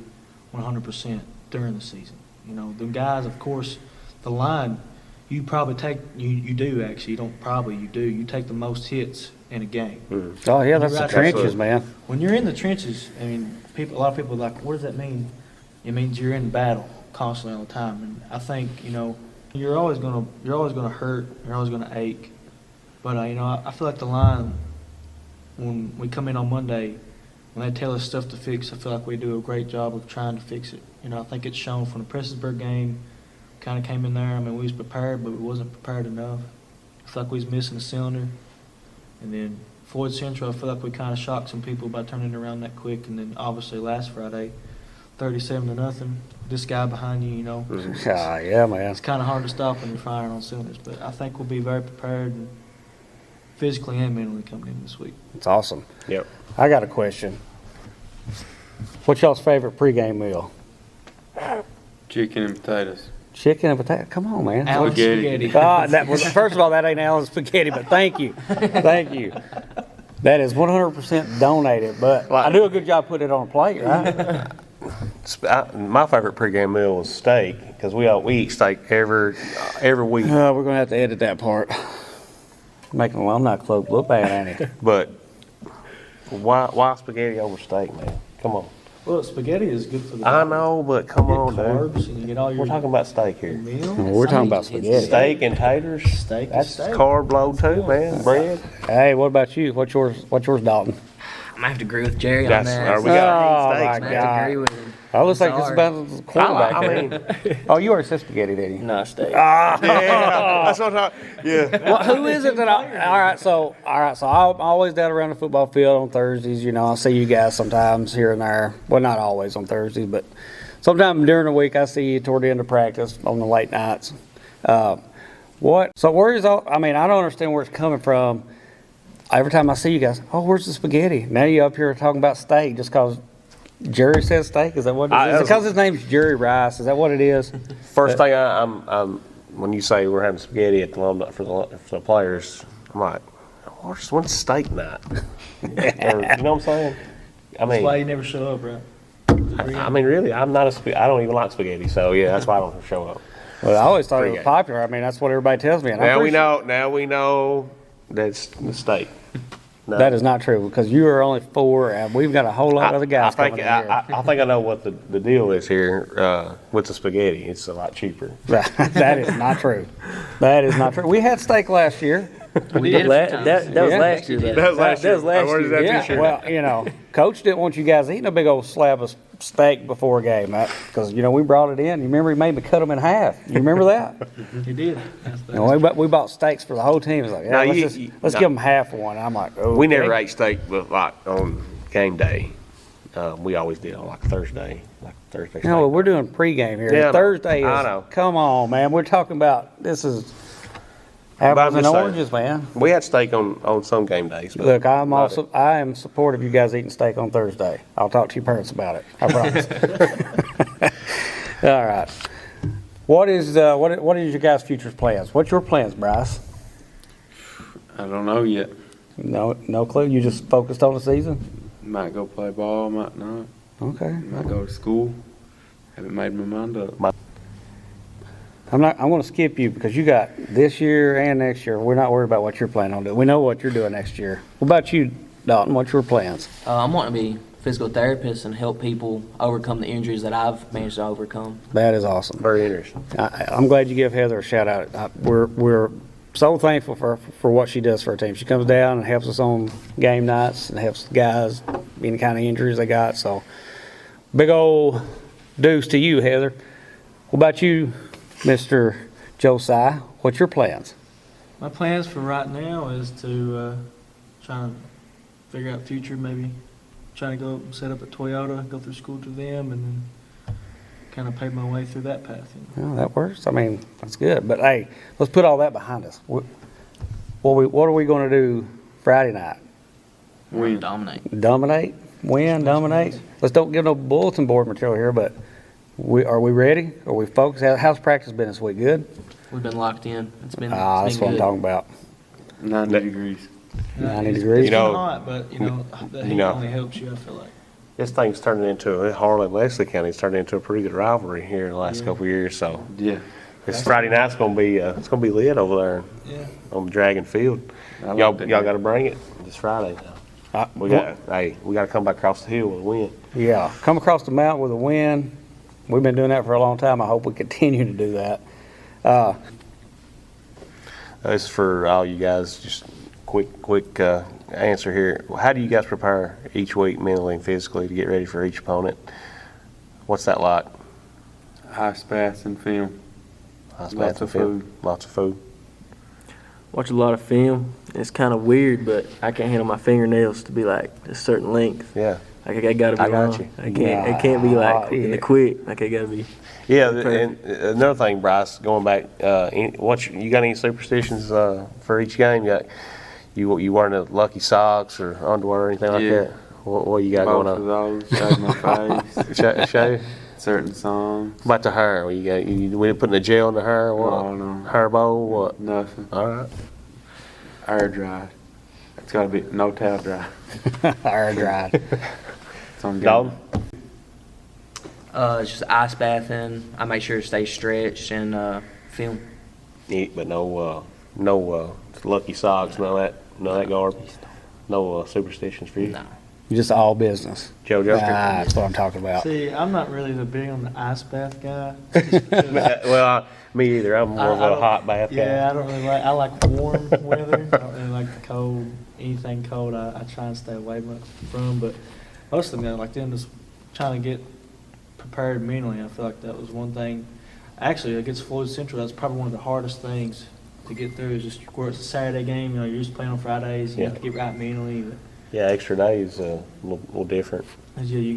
100% during the season. The guys, of course, the line, you probably take, you do actually, you don't probably, you do, you take the most hits in a game. Mm. Oh, yeah, that's the trenches, man. When you're in the trenches, a lot of people are like, what does that mean? It means you're in battle constantly all the time. And I think, you're always gonna hurt, you're always gonna ache. But I feel like the line, when we come in on Monday, when they tell us stuff to fix, I feel like we do a great job of trying to fix it. I think it's shown from the Prestonsburg game. Kind of came in there. We was prepared, but we wasn't prepared enough. I feel like we was missing a cylinder. And then Floyd Central, I feel like we kind of shocked some people by turning it around that quick. And then obviously last Friday, 37-0. This guy behind you, Yeah, man. it's kind of hard to stop when you're firing on cylinders. But I think we'll be very prepared and physically and mentally coming in this week. It's awesome. Yep. I got a question. What's y'all's favorite pregame meal? Chicken and potatoes. Chicken and potato. Come on, man. Alan Spaghetti. Spaghetti. First of all, that ain't Alan Spaghetti, but thank you. Thank you. That is 100% donated, but I do a good job putting it on a plate, right? My favorite pregame meal was steak, because we eat steak every week. We're going to have to edit that part. Making the alumni club look bad, ain't it? But why spaghetti over steak, man? Come on. Well, spaghetti is good for the I know, but come You on, get carbs dude. and you get all your We're talking about steak here. meal. We're talking about Steak is spaghetti. Steak and taters. Steak is That's steak. carb load too, man. Bread. Hey, what about you? What's yours, Dalton? I'm gonna have to agree with Jerry on That's- that. are we got Oh, steaks, my I'm man? gonna have to God. agree with him. Oh, looks like this is Sorry. about the quarterback. I there. Oh, you already said spaghetti, didn't you? Nah, steak. Yeah, that's what I'm talking. Yeah. Well, who is it that all right, so I'm always down around the football field on Thursdays, you know, I see you guys sometimes here and there. Well, not always on Thursdays, but sometime during the week I see you toward the end of practice on the late nights. So where is all, I mean, I don't understand where it's coming from. Every time I see you guys, oh, where's the spaghetti? Now you up here talking about steak just because Jerry says steak? Is that what it is? Is it because his name's Jerry Rice? Is that what it is? First thing I'm when you say we're having spaghetti at the for the players, I'm like, when's steak night? Or, you know what I'm saying? I That's why mean, you never show up, right? I mean, really, I'm not I don't even like spaghetti, so yeah, that's why I don't show up. Well, I always thought it was Pre-game. popular. I mean, that's what everybody tells me. And I'm Now we pretty sure know. Now we know that's the steak. No. that is not true because you are only 4 and we've got a whole lot of other guys I think coming in here. I think I know what the deal is here with the spaghetti. It's a lot cheaper. That is not true. That is not true. We had steak last year. We did a few times. That was Yeah. last year. That though. was last year. Where is that Yeah, this year? well, you know, Coach didn't want you guys eating a big old slab of steak before a game, because you know we brought it in. You remember he made me cut them in half. You remember that? You did. That's You know, we bought steaks for the whole team. It was like, yeah, No, let's give them half one. I'm like, oh, We never ate steak, but like on game day, we always did on like Thursday, steak. No, we're doing pregame here. Yeah, I know. Thursday is. I know. Come on, man. We're talking about this is But I'm apples and just saying. oranges, man. We had steak on some game days. But Look, I not am supportive of you guys eating steak on Thursday. I'll talk to your parents about it. I promise. All right. What is your guys' future plans? What's your plans, Bryce? I don't know yet. No clue. You just focused on the season. Might go play ball, might not. Okay. Might go to school. Haven't made my mind up. I'm going to skip you because you got this year and next year. We're not worried about what you're planning on doing. We know what you're doing next year. What about you, Dalton? What's your plans? I'm wanting to be a physical therapist and help people overcome the injuries that I've managed to overcome. That is awesome. very interesting. I'm glad you give Heather a shout out. We're so thankful for what she does for our team. She comes down and helps us on game nights and helps guys any kind of injuries they got. So big old deuce to you, Heather. What about you, Mr. Josiah? What's your plans? My plans for right now is to try to figure out future, maybe trying to go set up at Toyota, go through school through them, and then kind of pave my way through that path. You know? Well, that works. I mean, that's good. But hey, let's put all that behind us. What are we going to do Friday night? Win. Dominate. Dominate? Win? Dominate? Let's don't give no bulletin board material here, but are we ready? Are we focused? How's practice been this week? Good? We've been locked in. It's been That's what I'm good. talking about. 90 degrees. 90 It's degrees. You know- been hot, but the heat only helps you, I feel like. This thing's turning into Harlan Leslie County's turned into a pretty good rivalry here in the last couple of years. So Yeah. this Friday night's gonna be lit over there Yeah. on Dragon Field. I like Y'all that. got to bring it this Friday. We got to come back across the hill with a win. Yeah, come across the mountain with a win. We've been doing that for a long time. I hope we continue to do that. This is for all you guys. Just quick answer here. How do you guys prepare each week mentally and physically to get ready for each opponent? What's that like? Ice baths and film. Lots of food. Lots of food. Watch a lot of film. It's kind of weird, but I can't handle my fingernails to be like a certain length. Yeah. Like I gotta be I got long. you. I can't. It can't be like Yeah. in the quick. Like I gotta be. Yeah, and another thing, Bryce, going back, you got any superstitions for each game? You wearing the lucky socks or underwear or anything like Yeah. that? What you got Both going of on? those. Shave my face. Show? Certain songs. What about the hair? We putting the gel in the hair? What? Oh, no. Hair bow? What? Nothing. All right. Air dry. It's got to be no towel dry. Air dried. It's on game. Dalton? It's just ice bathing. I make sure to stay stretched and film. Eat, but no lucky socks, none of that garbage. No superstitions for you. No. You just all business. Joe Joker. That's what I'm talking about. See, I'm not really the big on the ice bath guy. just because- Well, me either. I'm more of I a don't- hot bath guy. Yeah, I don't really like. I like warm weather. I don't really like the cold. Anything cold, I try and stay away from. But most of them, like them, just trying to get prepared mentally. I feel like that was one thing. Actually, against Floyd Central, that's probably one of the hardest things to get through. Is just where it's a Saturday game. You know, you're just playing on Fridays. You have to get right mentally. But, Yeah, extra days a little different. yeah, you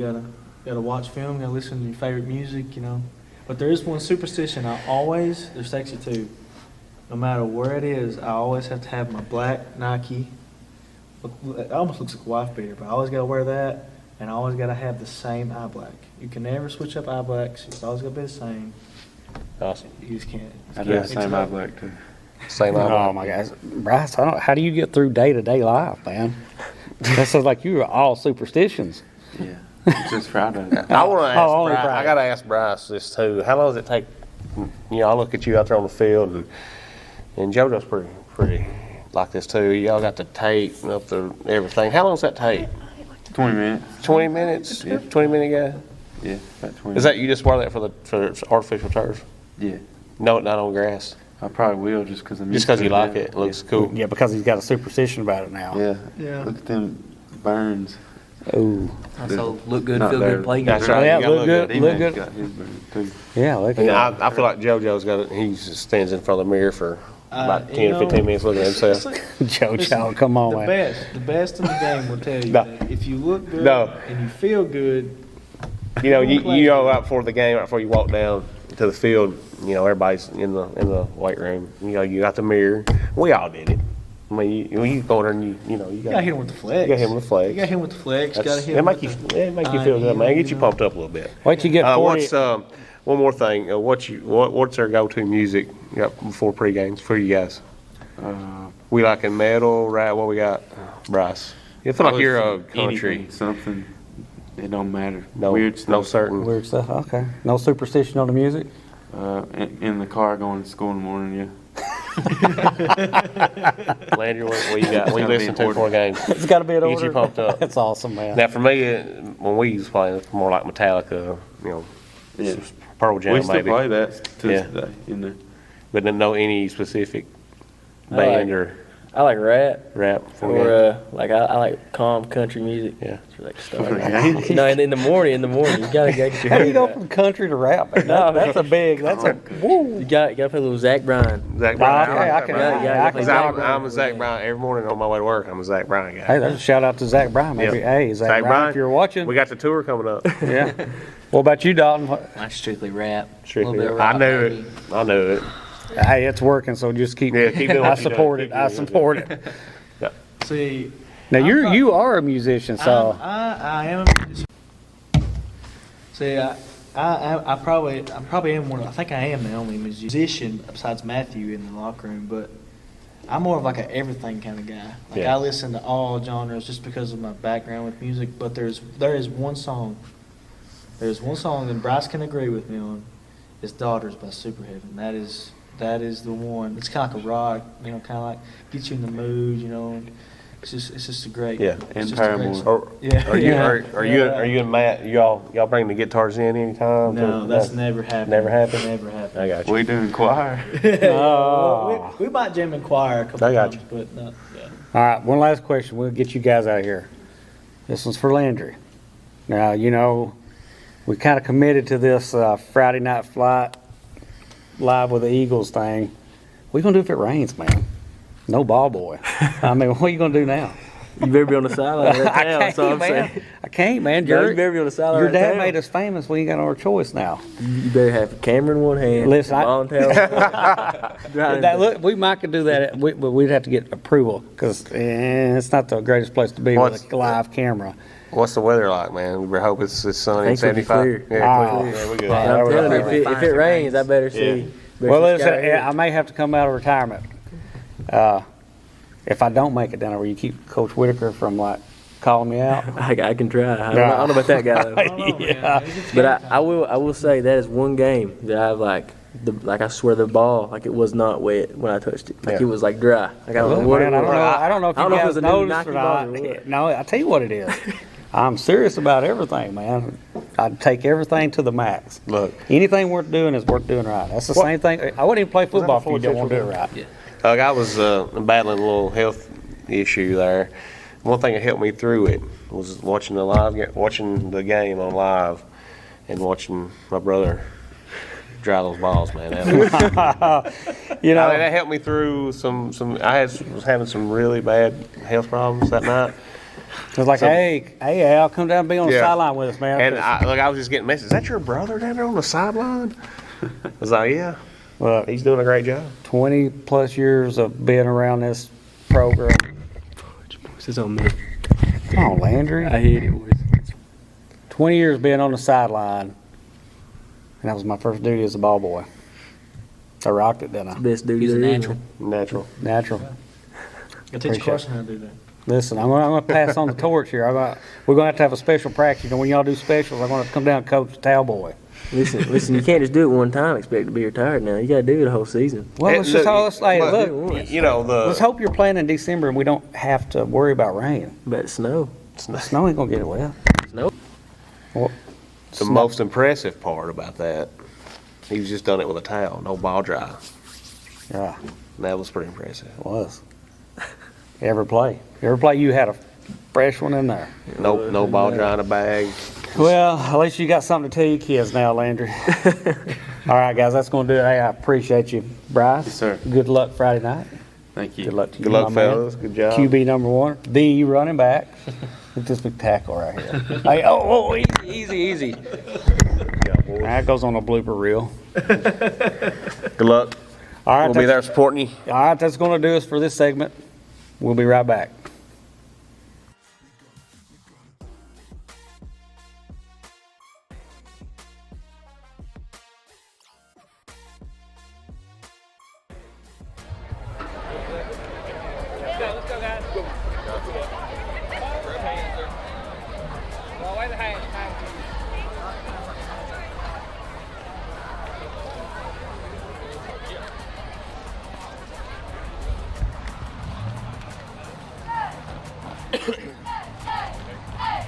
gotta watch film. You gotta listen to your favorite music. You know. But there is one superstition. They're sexy too. No matter where it is, I always have to have my black Nike. It almost looks like a wife beater, but I always gotta wear that, and I always gotta have the same eye black. You can never switch up eye blacks. It's always gotta be the same. Awesome. You just can't. I do the same eye black too. Same Oh my gosh, Bryce! How do you get through day-to-day life, man? That sounds like you are all superstitions. Yeah. It's just Friday. I want to ask only Bryce. Friday. I got to ask Bryce this too. How long does it take? You know, I look at you out there on the field, and JoJo's pretty like this too. Y'all got the tape and up to everything. How long does that take? 20 minutes. 20 minutes? Yeah. 20-minute guy? Yeah, about 20 Is that you just wear that for artificial turf? Yeah. No, not on grass. I probably will just because I'm Just used because to you like yeah. it, it looks cool. Yeah, because he's got a superstition about it now. Yeah. Yeah. Look at them burns. Ooh. So look good, Not feel there. good, play good. That's right. Yeah, You gotta look good. good. D-Man's got his burns too. Yeah, look And at I feel like JoJo's got it. He just stands in front of the mirror for about 10 or 15 minutes looking at It's himself. like JoJo, come on, the man. the best in the game will tell you No. that if you look good No. and you feel good, You know, you know, right before the game, right before you walk down to the field, you know, everybody's in the weight room. You know, you got the mirror. We all did it. I mean, you go there and you know, you you gotta hit him with the flex. You gotta hit him with the flex. You gotta hit him with the flex. You gotta hit It him make with you, the it make you feel good, man. Get you pumped up a little bit. Wait till you get 40. What's one more thing? What's our go-to music before pre-games for you guys? We liking metal, right? What we got, Bryce? You feel like you're a country. Anything, something. It don't matter. No, Weird stuff. no certain. Weird stuff. Okay. No superstition on the music. In the car going to school in the morning. Yeah. Landry, what you got? What you Gotta be listen in to before games? It's got to be an Get order. you pumped up. That's awesome, man. Now, for me, when we was playing, it's more like Metallica, you know, Yeah. Pearl Jam We still maybe. play that to Yeah. this day. You know. But didn't know any specific I band like- or I like rap. rap before Or games. like I like calm country music. Yeah. It's like stuff. No, in the morning, you gotta get your How do you head go right. from country to rap? Man? No, That's a big. That's a. Woo. You gotta play a little Zach Bryan. Zach Okay, Bryan. I can. Yeah, I can. Because I'm a Zach Bryan. Every morning on my way to work, I'm a Zach Bryan guy. Hey, that's a shout out to Zach Bryan. Maybe. Yeah. Hey, Zach Bryan, if you're watching. We got the tour coming up. Yeah. What about you, Dalton? Mine's strictly rap. Strictly a little bit of I rock, knew maybe. it. I knew it. Hey, it's working. So just keep. Yeah, keep doing I what you're support doing. it. I support it. See, Now I'm you are a musician, so I am a musician. See, I probably am one. I think I am the only musician besides Matthew in the locker room, but I'm more of like an everything kind of guy. Like Yeah. I listen to all genres just because of my background with music. But there is one song. There's one song that Bryce can agree with me on. It's "Daughters" by Superheaven. That is the one. It's kind of like a rock, you know, kind of like gets you in the mood, you know. It's just a great. Yeah. it's And just a great Paramore. song. Or, Yeah. Are you Yeah. are you and Matt? Y'all bring the guitars in anytime? No, that's never happened. Never happened? Never happened. I got you. We doing choir. Oh. we might jam in choir a couple I got times, but not. Yeah. all right. One last question. We'll get you guys out of here. This one's for Landry. Now you know we kind of committed to this Friday night flight live with the Eagles thing. What are you gonna do if it rains, man? No ball boy. I mean, what are you gonna do now? You better be on the sideline of that I town. That's all I'm can't, man. saying. I can't, man. No, Your, you better be on the sideline your of that dad town. made us famous. We ain't got no choice now. You better have a camera in one hand. Listen, a ball in the other. That, look, we might could do that, but we'd have to get approval because it's not the greatest place to be with What's- a live camera. What's the weather like, man? We hope it's sunny, Thanks, it'll be 75. clear. Yeah, Oh. clear. Yeah, we good. Wow. I'm telling you, Alright. if it rains, I better see. Yeah. better Well, see listen, Sky Red. I may have to come out of retirement. If I don't make it down there, will you keep Coach Whitaker from like calling me out? I can try. I don't know about that guy though. I don't know, Yeah. man. It's But game time. I will say that is one game that I've like I swear the ball like it was not wet when I touched it. Like Yeah. it was like dry. Like I don't Look, know what man, it I was. don't know. I don't know if I don't you know if it guys was a new noticed Nike or ball not. or what. No, I tell you what it is. I'm serious about everything, man. I'd take everything to the max. Look. Anything worth doing is worth doing right. That's the same thing. I wouldn't even play football if you don't want to do it right. Like I was battling a little health issue there. One thing that helped me through it was watching the game on live, and watching my brother dry those balls, man. You know, that helped me through some. Was having some really bad health problems that night. it was like, hey, Al, come down and be on the Yeah. sideline with us, man. And I was just getting messages. Is that your brother down there on the sideline? I was like, yeah, Look, he's doing a great job. 20 plus years of being around this program. It's on me. Come on, Landry. I hit it. 20 years being on the sideline, and that was my first duty as a ball boy. I rocked it, didn't I? Best dude He's a there is. natural. Natural. Natural. I teach Carson how to do that. Listen, I'm going to pass on the torch here. We're going to have a special practice. You know, when y'all do specials, I'm going to come down and coach the towel boy. Listen, you can't just do it one time and expect to be retired now. You got to do it the whole season. Well, let's just let's You know let's hope you're playing in December and we don't have to worry about rain. But it snow. The snow ain't going to get it wet. Snow. Well, the most impressive part about that, he's just done it with a towel, no ball dry. yeah, And that was pretty impressive. it was. Every play, you had a fresh one in there. No ball dry in a bag. Well, at least you got something to tell your kids now, Landry. All right, guys, that's going to do it. Hey, I appreciate you, Bryce. Yes, sir. Good luck Friday night. Thank you. Good luck to you, Good luck, my man. fellas. Good job. QB number one, the running back. Look at this big tackle right here. Hey, easy. That goes on a blooper reel. Good luck. All right, We'll be there supporting you. All right, that's going to do us for this segment. We'll be right back.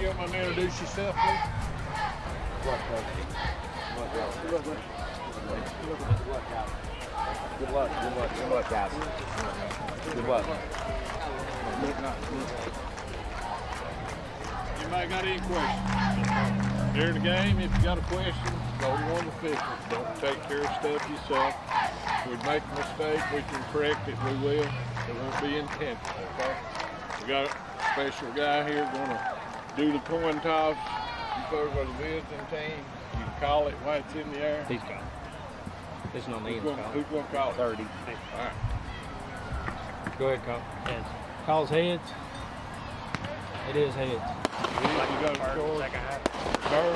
You want to introduce yourself, please? Good luck, guys. Good luck. Anybody got any questions? During the game, if you got a question, go to one of the officials. Don't take care of stuff yourself. If we make a mistake, we can correct it, we will. It won't be intentional, okay? We got a special guy here gonna do the coin toss. You folks are the visiting team. You can call it while it's in the air. He's got it. It's not me. Who's gonna call it? 30. All right. Go ahead, Cole. Yes. Calls heads. It is heads. You got a score. Fur.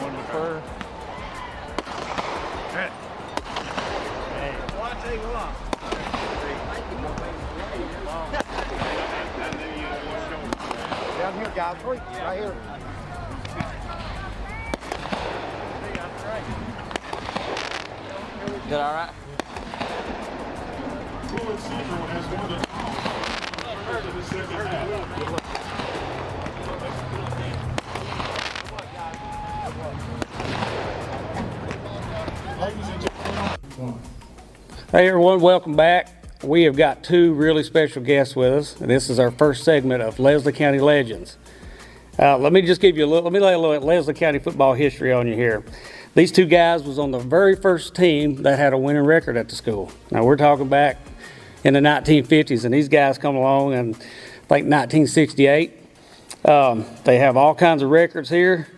One to fur. Down here, guys. Right here. Is that all right? Hey everyone, welcome back. We have got two really special guests with us. This is our first segment of Leslie County Legends. Let me just give you let me lay a little Leslie County football history on you here. These two guys was on the very first team that had a winning record at the school. Now we're talking back in the 1950s, and these guys come along in like 1968. They have all kinds of records here.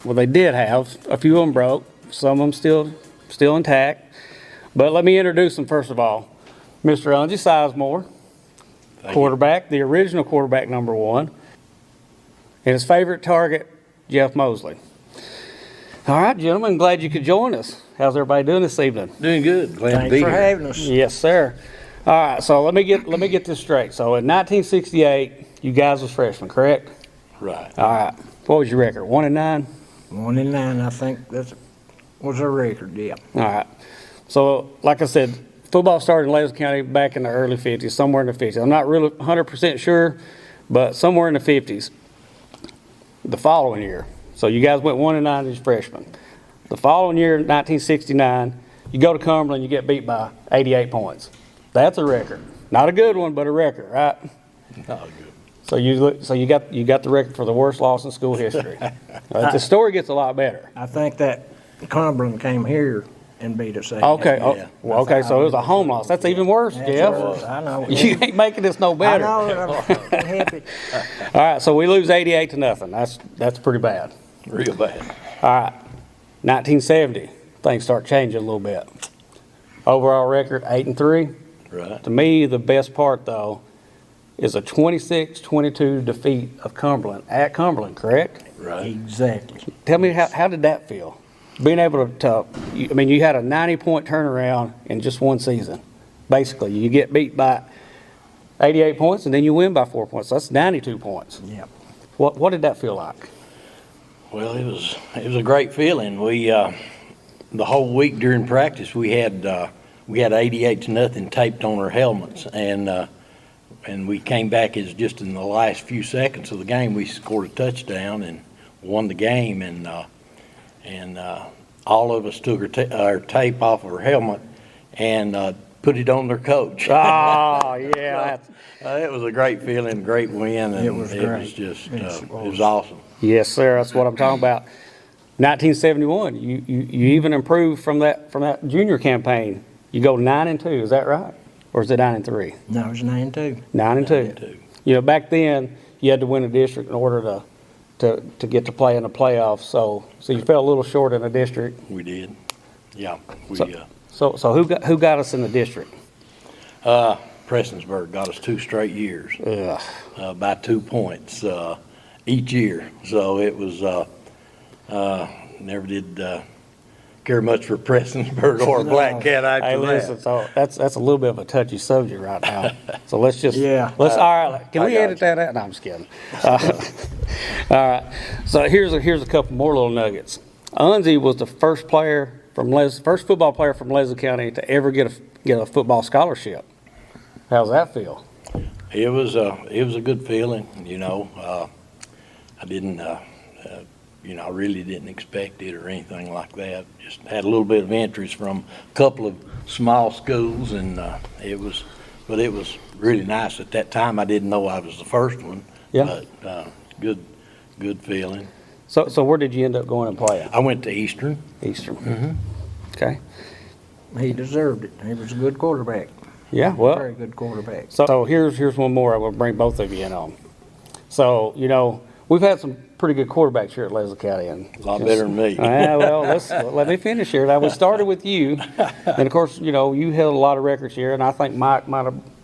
Well, they did have. A few of them broke. Some of them still intact. But let me introduce them first of all. Mr. Ungy Sizemore, quarterback, the original quarterback number one, and his favorite target, Jeff Mosley. All right, gentlemen, glad you could join us. How's everybody doing this evening? Doing good. Glad to be here. having us. Yes, sir. All right, so let me get this straight. So in 1968, you guys was freshmen, correct? Right. All right. What was your record? 1-9? 1-9, I think that was our record, yeah. All right. So, like I said, football started in Leslie County back in the early 50s, somewhere in the 50s. I'm not really 100% sure, but somewhere in the 50s. the following year. So you guys went 1-9 as freshmen. The following year, 1969, you go to Cumberland, you get beat by 88 points. That's a record. Not a good one, but a record, right? Not good. So you got the record for the worst loss in school history. The story gets a lot better. I think that Cumberland came here and beat us. Okay. Yeah. Well, okay. So it was a home loss. That's even worse, Jeff. I know. You ain't making this no I better. know. I'm happy. All right. So we lose 88-0. That's pretty bad. Real bad. All right. 1970. Things start changing a little bit. Overall record 8-3. Right. To me, the best part though is a 26-22 defeat of Cumberland at Cumberland. Correct? Right. Exactly. Tell me how did that feel? Being able to you had a 90-point turnaround in just one season. Basically, you get beat by 88 points and then you win by 4 points. That's 92 points. Yep. What did that feel like? Well, it was a great feeling. We the whole week during practice we had 88-0 taped on our helmets, and we came back as just in the last few seconds of the game we scored a touchdown and won the game, and all of us took our tape off of our helmet and put it on their coach. Oh yeah, It was a great feeling, great win, and It was great. just it was awesome. yes, sir. That's what I'm talking about. 1971. You even improved from that junior campaign. You go 9-2. Is that right, or is it 9-3? No, it was 9-2. 9-2. You know, back then you had to win a district in order to get to play in the playoffs. So you fell a little short in the district. We did. Yeah. So who got us in the district? Prestonsburg got us 2 straight years Ugh. by 2 points each year. So it was never did care much for Prestonsburg or Black Cat after Hey, that. listen. So that's a little bit of a touchy subject right now. So let's just Yeah. All right. Can we got edit that out? No, I'm just kidding. All right. So here's a couple more little nuggets. Unzi was the first football player from Leslie County to ever get a football scholarship. How's that feel? It was a good feeling, you know. I didn't, I really didn't expect it or anything like that. Just had a little bit of interest from a couple of small schools, and it was really nice. At that time, I didn't know I was the first one. Yeah. But good feeling. So where did you end up going and playing? I went to Eastern. Eastern. Mm-hmm. Okay. He deserved it. He was a good quarterback. Yeah. Well. Very good quarterback. So here's one more I will bring both of you in on. So, we've had some pretty good quarterbacks here at Leslie County. And A lot better than me. Well, let me finish here. Now, we started with you. And, of course, you held a lot of records here. And I think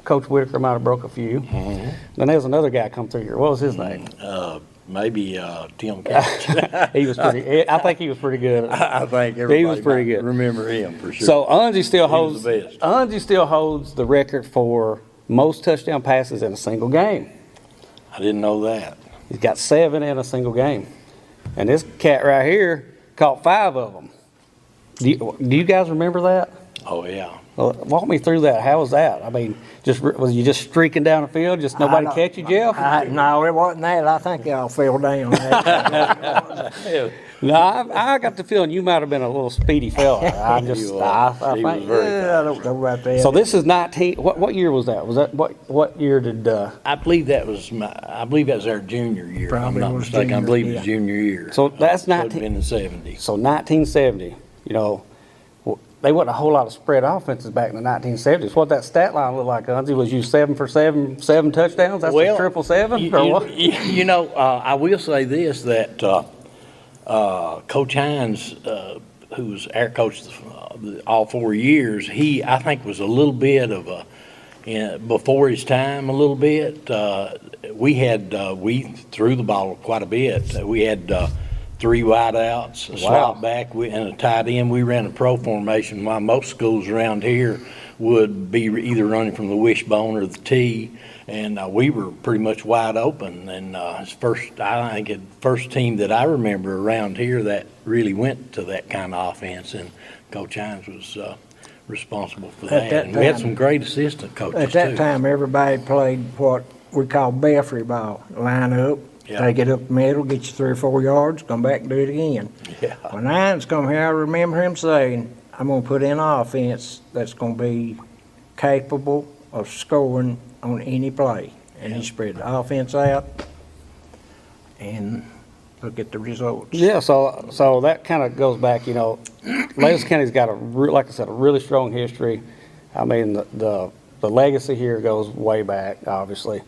Coach Whitaker might have broke a few. Mm-hmm. Then there's another guy come through here. What was his name? Maybe Tim Couch. I think he was pretty good. I think everybody He was pretty might good. remember him for sure. So Unzi still He was holds the best. Unzi still holds the record for most touchdown passes in a single game. I didn't know that. He's got 7 in a single game. And this cat right here caught 5 of them. Do you guys remember that? Oh yeah. Well, walk me through that. How was that? I mean, was you just streaking down the field, just nobody catch you, Jeff? No, it wasn't that. I think y'all fell down. No, I got the feeling you might have been a little speedy fella. I He think. was very I don't know about that. So this is 19. What year was that? Was that what year did? I believe that was our junior year. Probably if I'm not was mistaken. junior, I believe it was yeah. junior year. So that's Could have 19. been the 70s. So 1970. They wasn't a whole lot of spread offenses back in the 1970s. What that stat line looked like, Unzi, was you 7 for 7 touchdowns? That's a triple 7 or what? I will say this, that Coach Hines, who was our coach all 4 years, he, I think, was a little bit of before his time a little bit. We threw the ball quite a bit. We had 3 wideouts, a slot back, and a tight end. We ran a pro formation, while most schools around here would be either running from the wishbone or the tee, and we were pretty much wide open. And I think the first team that I remember around here that really went to that kind of offense, and Coach Hines was responsible for that. that And we had time- some great assistant coaches At that too. time, everybody played what we call Belfry ball. Line up, Yeah. Take it up the middle, get you 3 or 4 yards, come back and do it again. Yeah. When Hines come here, I remember him saying, I'm going to put in an offense that's going to be capable of scoring on any play. And he spread the offense out, and look at the results. Yeah, so that kind of goes back, Leslie County's got like I said, a really strong history. I mean, the legacy here goes way back, obviously.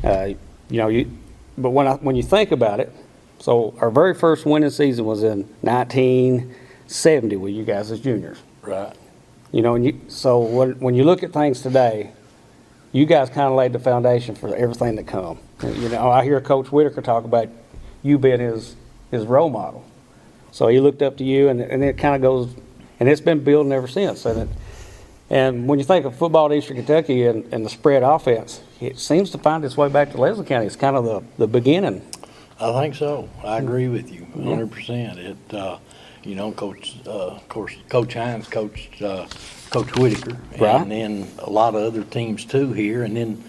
But when you think about it, so our very first winning season was in 1970 with you guys as juniors. Right. So when you look at things today, you guys kind of laid the foundation for everything to come. I hear Coach Whitaker talk about you being his role model. So he looked up to you, and it kind of goes, and it's been building ever since. And when you think of football at Eastern Kentucky and the spread offense, it seems to find its way back to Leslie County. It's kind of the beginning. I think so. I agree with you 100%. Of course, Coach Hines coached Coach Whitaker, Right. and then a lot of other teams too here, and then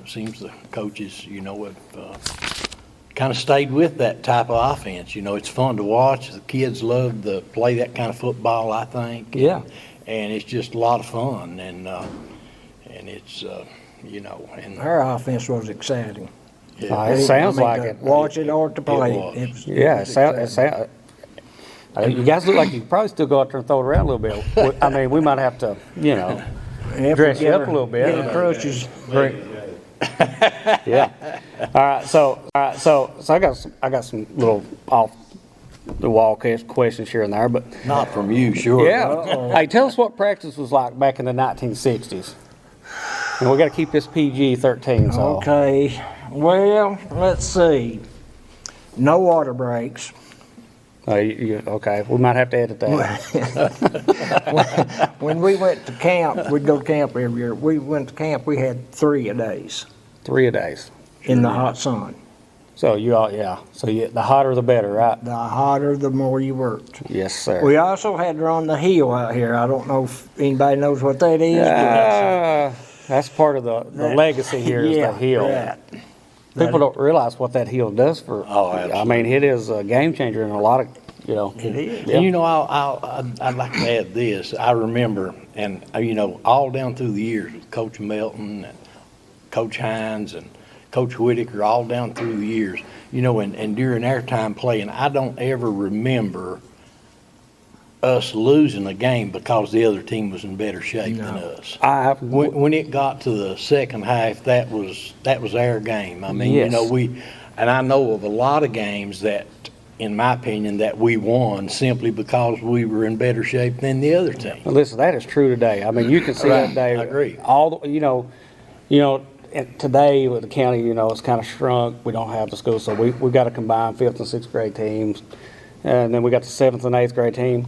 seems the coaches, have kind of stayed with that type of offense. It's fun to watch. The kids love to play that kind of football, I think. Yeah. And it's just a lot of fun, and it's and Our offense was exciting. It sounds like to it. Watch it or to play was. it. Was, Yeah, it it was sounds. You guys look like you could probably still go out there and throw it around a little bit. I mean, we might have to, exciting. dress you up a little bit. Get the crutches. Yeah. All right. So I got some little off the wall questions here and there, but not from you, sure. yeah. Hey, tell us what practice was like back in the 1960s. And we got to keep this PG-13. So. Okay. Well, let's see. No water breaks. Okay. We might have to edit that. When we went to camp, we'd go to camp every year. We went to camp, we had 3 a days 3 a days. in the hot sun. So the hotter the better, right? The hotter, the more you worked. Yes, sir. We also had to run the hill out here. I don't know if anybody knows what that is. That's part of the legacy here is the hill. That. People don't realize what that hill does for. Oh, I absolutely. mean, it is a game changer in a lot of, It is. Yeah. And I'd like to add this. I remember, and all down through the years with Coach Melton and Coach Hines and Coach Whitaker, all down through the years, and during our time playing, I don't ever remember us losing a game because the other team was in better shape than us. When it got to the second half, that was our game. I mean, Yes. and I know of a lot of games that, in my opinion, that we won simply because we were in better shape than the other team. Well, listen, that is true today. I mean, you can see that today. I agree. And today with the county, it's kind of shrunk. We don't have the school, so we've got to combine 5th and 6th grade teams, and then we got the 7th and 8th grade team.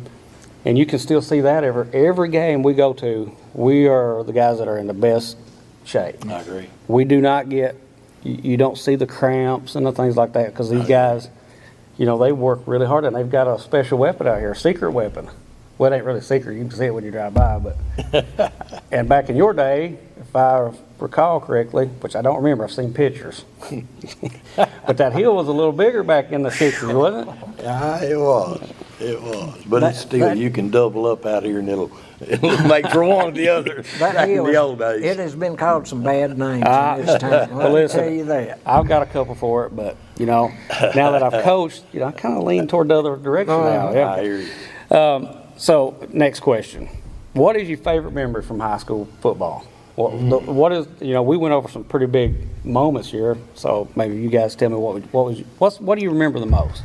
And you can still see that every game we go to, we are the guys that are in the best shape. I agree. We do not get, you don't see the cramps and the things like that because these guys, they work really hard and they've got a special weapon out here, a secret weapon. Well, it ain't really secret. You can see it when you drive by, but. And back in your day, if I recall correctly, which I don't remember, I've seen pictures. But that hill was a little bigger back in the 60s, wasn't it? Yeah, it was. It was. But it's still, you can double up out here and it'll make for one or the other. That Back hill, in the old days. it has been called some bad names in this town. Let me listen, tell you that. I've got a couple for it, but, now that I've coached, I kind of lean toward the other direction now. Yeah. I hear you. So, next question. What is your favorite memory from high school football? What is, we went over some pretty big moments here, so maybe you guys tell me what do you remember the most?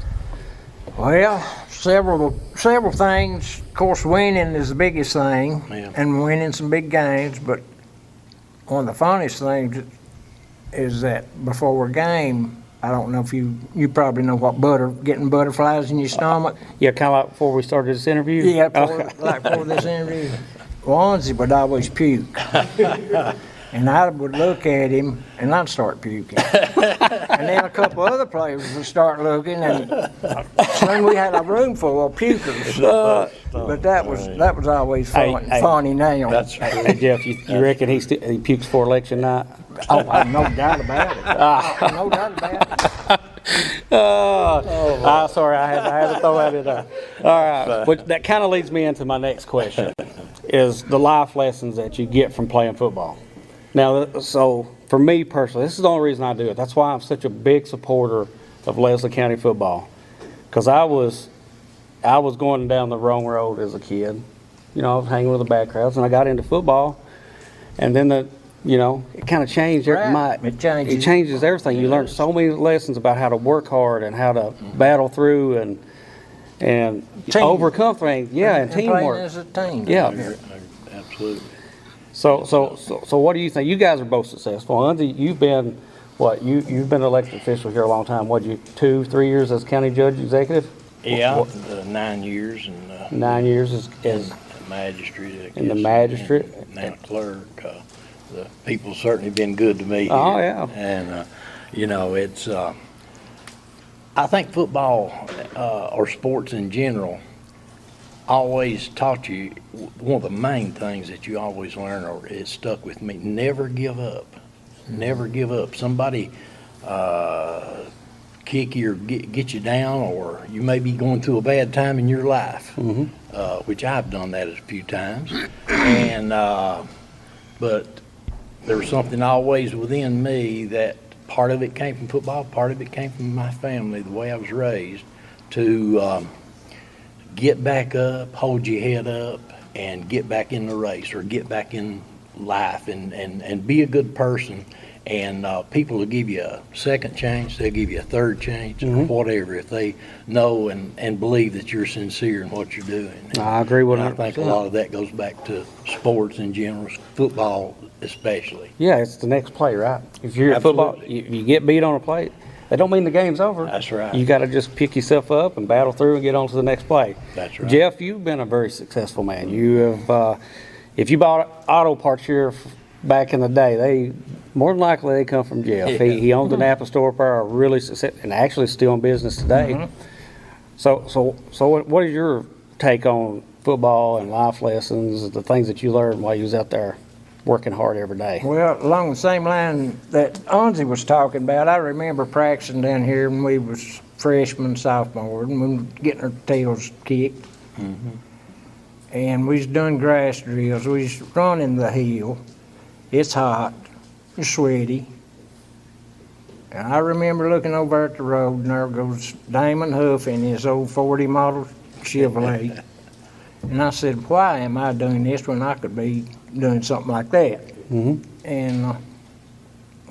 Well, several things. Of course, winning is the biggest thing, Yeah. and winning some big games. But one of the funniest things is that before a game, I don't know if you probably know what getting butterflies in your stomach. Yeah, kind of like before we started this interview? Yeah, before this interview, Wanzi would always puke. And I would look at him, and I'd start puking. And then a couple other players would start looking, and soon we had a room full of pukers. But that was always funny now. That's Hey, Jeff, you reckon he pukes for election night? Oh, no doubt about it. No doubt about it. Sorry, I had to throw that in there. All right, which that kind of leads me into my next question, is the life lessons that you get from playing football. Now, so for me personally, this is the only reason I do it. That's why I'm such a big supporter of Leslie County football, because I was going down the wrong road as a kid. You know, I was hanging with the bad crowds, and I got into football, and then it kind of changed. It changes everything. You learn so many lessons about how to work hard and how to battle through and overcome things. Yeah, and teamwork. Playing as a team. Yeah. Absolutely. So what do you think? You guys are both successful. Lindsay, you've been you've been elected official here a long time. 2-3 years as county judge executive? Yeah, 9 years and 9 years as magistrate. I guess, in the magistrate. And now clerk. The people certainly been good to me here. Oh, yeah. And it's I think football or sports in general always taught you one of the main things that you always learn, or it stuck with me: never give up. Never give up. Somebody kick you or get you down, or you may be going through a bad time in your life, which I've done that a few times. And but there was something always within me that part of it came from football, part of it came from my family, the way I was raised, to get back up, hold your head up, and get back in the race or get back in life and be a good person. And people will give you a second chance, they'll give you a third chance, or whatever, if they know and believe that you're sincere in what you're doing. I agree with I think a lot of that goes back to sports in general, football especially. Yeah, it's the next play, right? If you're in football, you get beat on a play, that don't mean the game's over. That's right. You got to just pick yourself up and battle through and get on to the next play. That's right. Jeff, you've been a very successful man. You have, if you bought auto parts here back in the day, they more than likely they come from Jeff. Yeah. He owned the Napa store for a really successful, and actually still in business today. So what is your take on football and life lessons, the things that you learned while you was out there working hard every day? Well, along the same line that Onzi was talking about, I remember practicing down here when we was freshmen, sophomore, and we were getting our tails kicked. And we was doing grass drills. We was running the hill. It's hot. It's sweaty. And I remember looking over at the road, and there goes Damon Huff in his old 40 model Chevrolet. And I said, why am I doing this when I could be doing something like that? And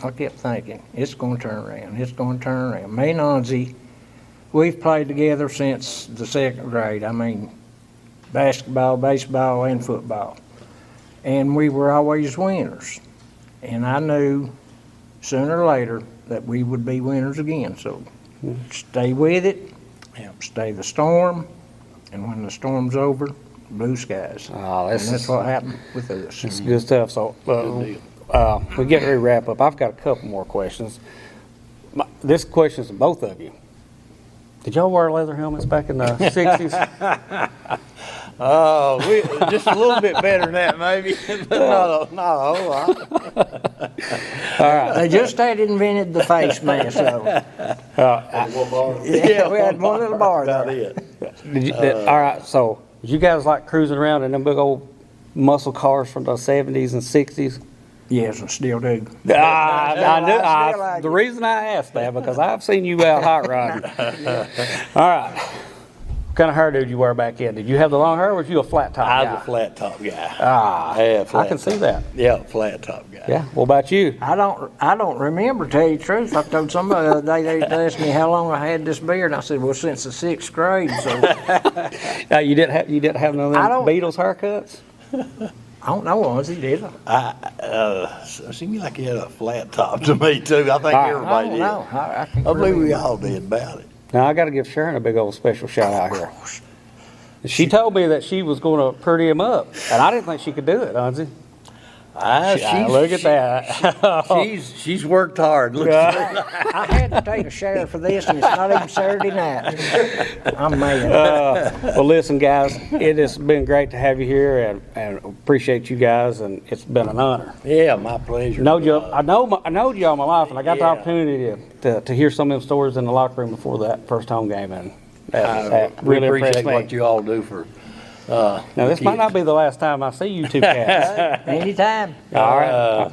I kept thinking, it's going to turn around. It's going to turn around. Me and Onzi, we've played together since the 2nd grade. I mean, basketball, baseball, and football. And we were always winners. And I knew sooner or later that we would be winners again. So stay with it, stay the storm, and when the storm's over, blue skies. Oh, and that's what happened with us. It's good stuff. So we get ready to wrap up. I've got a couple more questions. This question is to both of you. Did y'all wear leather helmets back in the 60s? Oh, just a little bit better than that, maybe, but not a whole lot. All right. They just had invented the face mask, though. Yeah, we had one little bar there. All right, so did you guys like cruising around in them big old muscle cars from the 70s and 60s? Yes, I still do. I knew. The reason I asked that, because I've seen you out hot rodding. All right. What kind of hair did you wear back then? Did you have the long hair, or was you a flat top guy? I was a flat top guy. I can see that. Yeah, flat top guy. Yeah. What about you? I don't remember, to tell you the truth. I told somebody the other day, they asked me how long I had this beard, and I said, well, since the 6th grade. So You didn't have none of them Beatles haircuts? I don't know, Onzi, did I? Seemed like he had a flat top to me too. I think everybody did. I believe we all did about it. Now, I got to give Sharon a big old special shout out here. She told me that she was going to pretty him up, and I didn't think she could do it, Onzi. Look at that. She's worked hard. Look at that. I had to take a share for this, and it's not even Saturday night. I'm mad. Well, listen, guys, it has been great to have you here, and appreciate you guys, and it's been an honor. Yeah, my pleasure. I know you all my life, and I got the opportunity to hear some of them stories in the locker room before that first home game, and that We really appreciate impressed me. what you all do for. Now, this might not be the last time I see you two cats. Anytime. All right.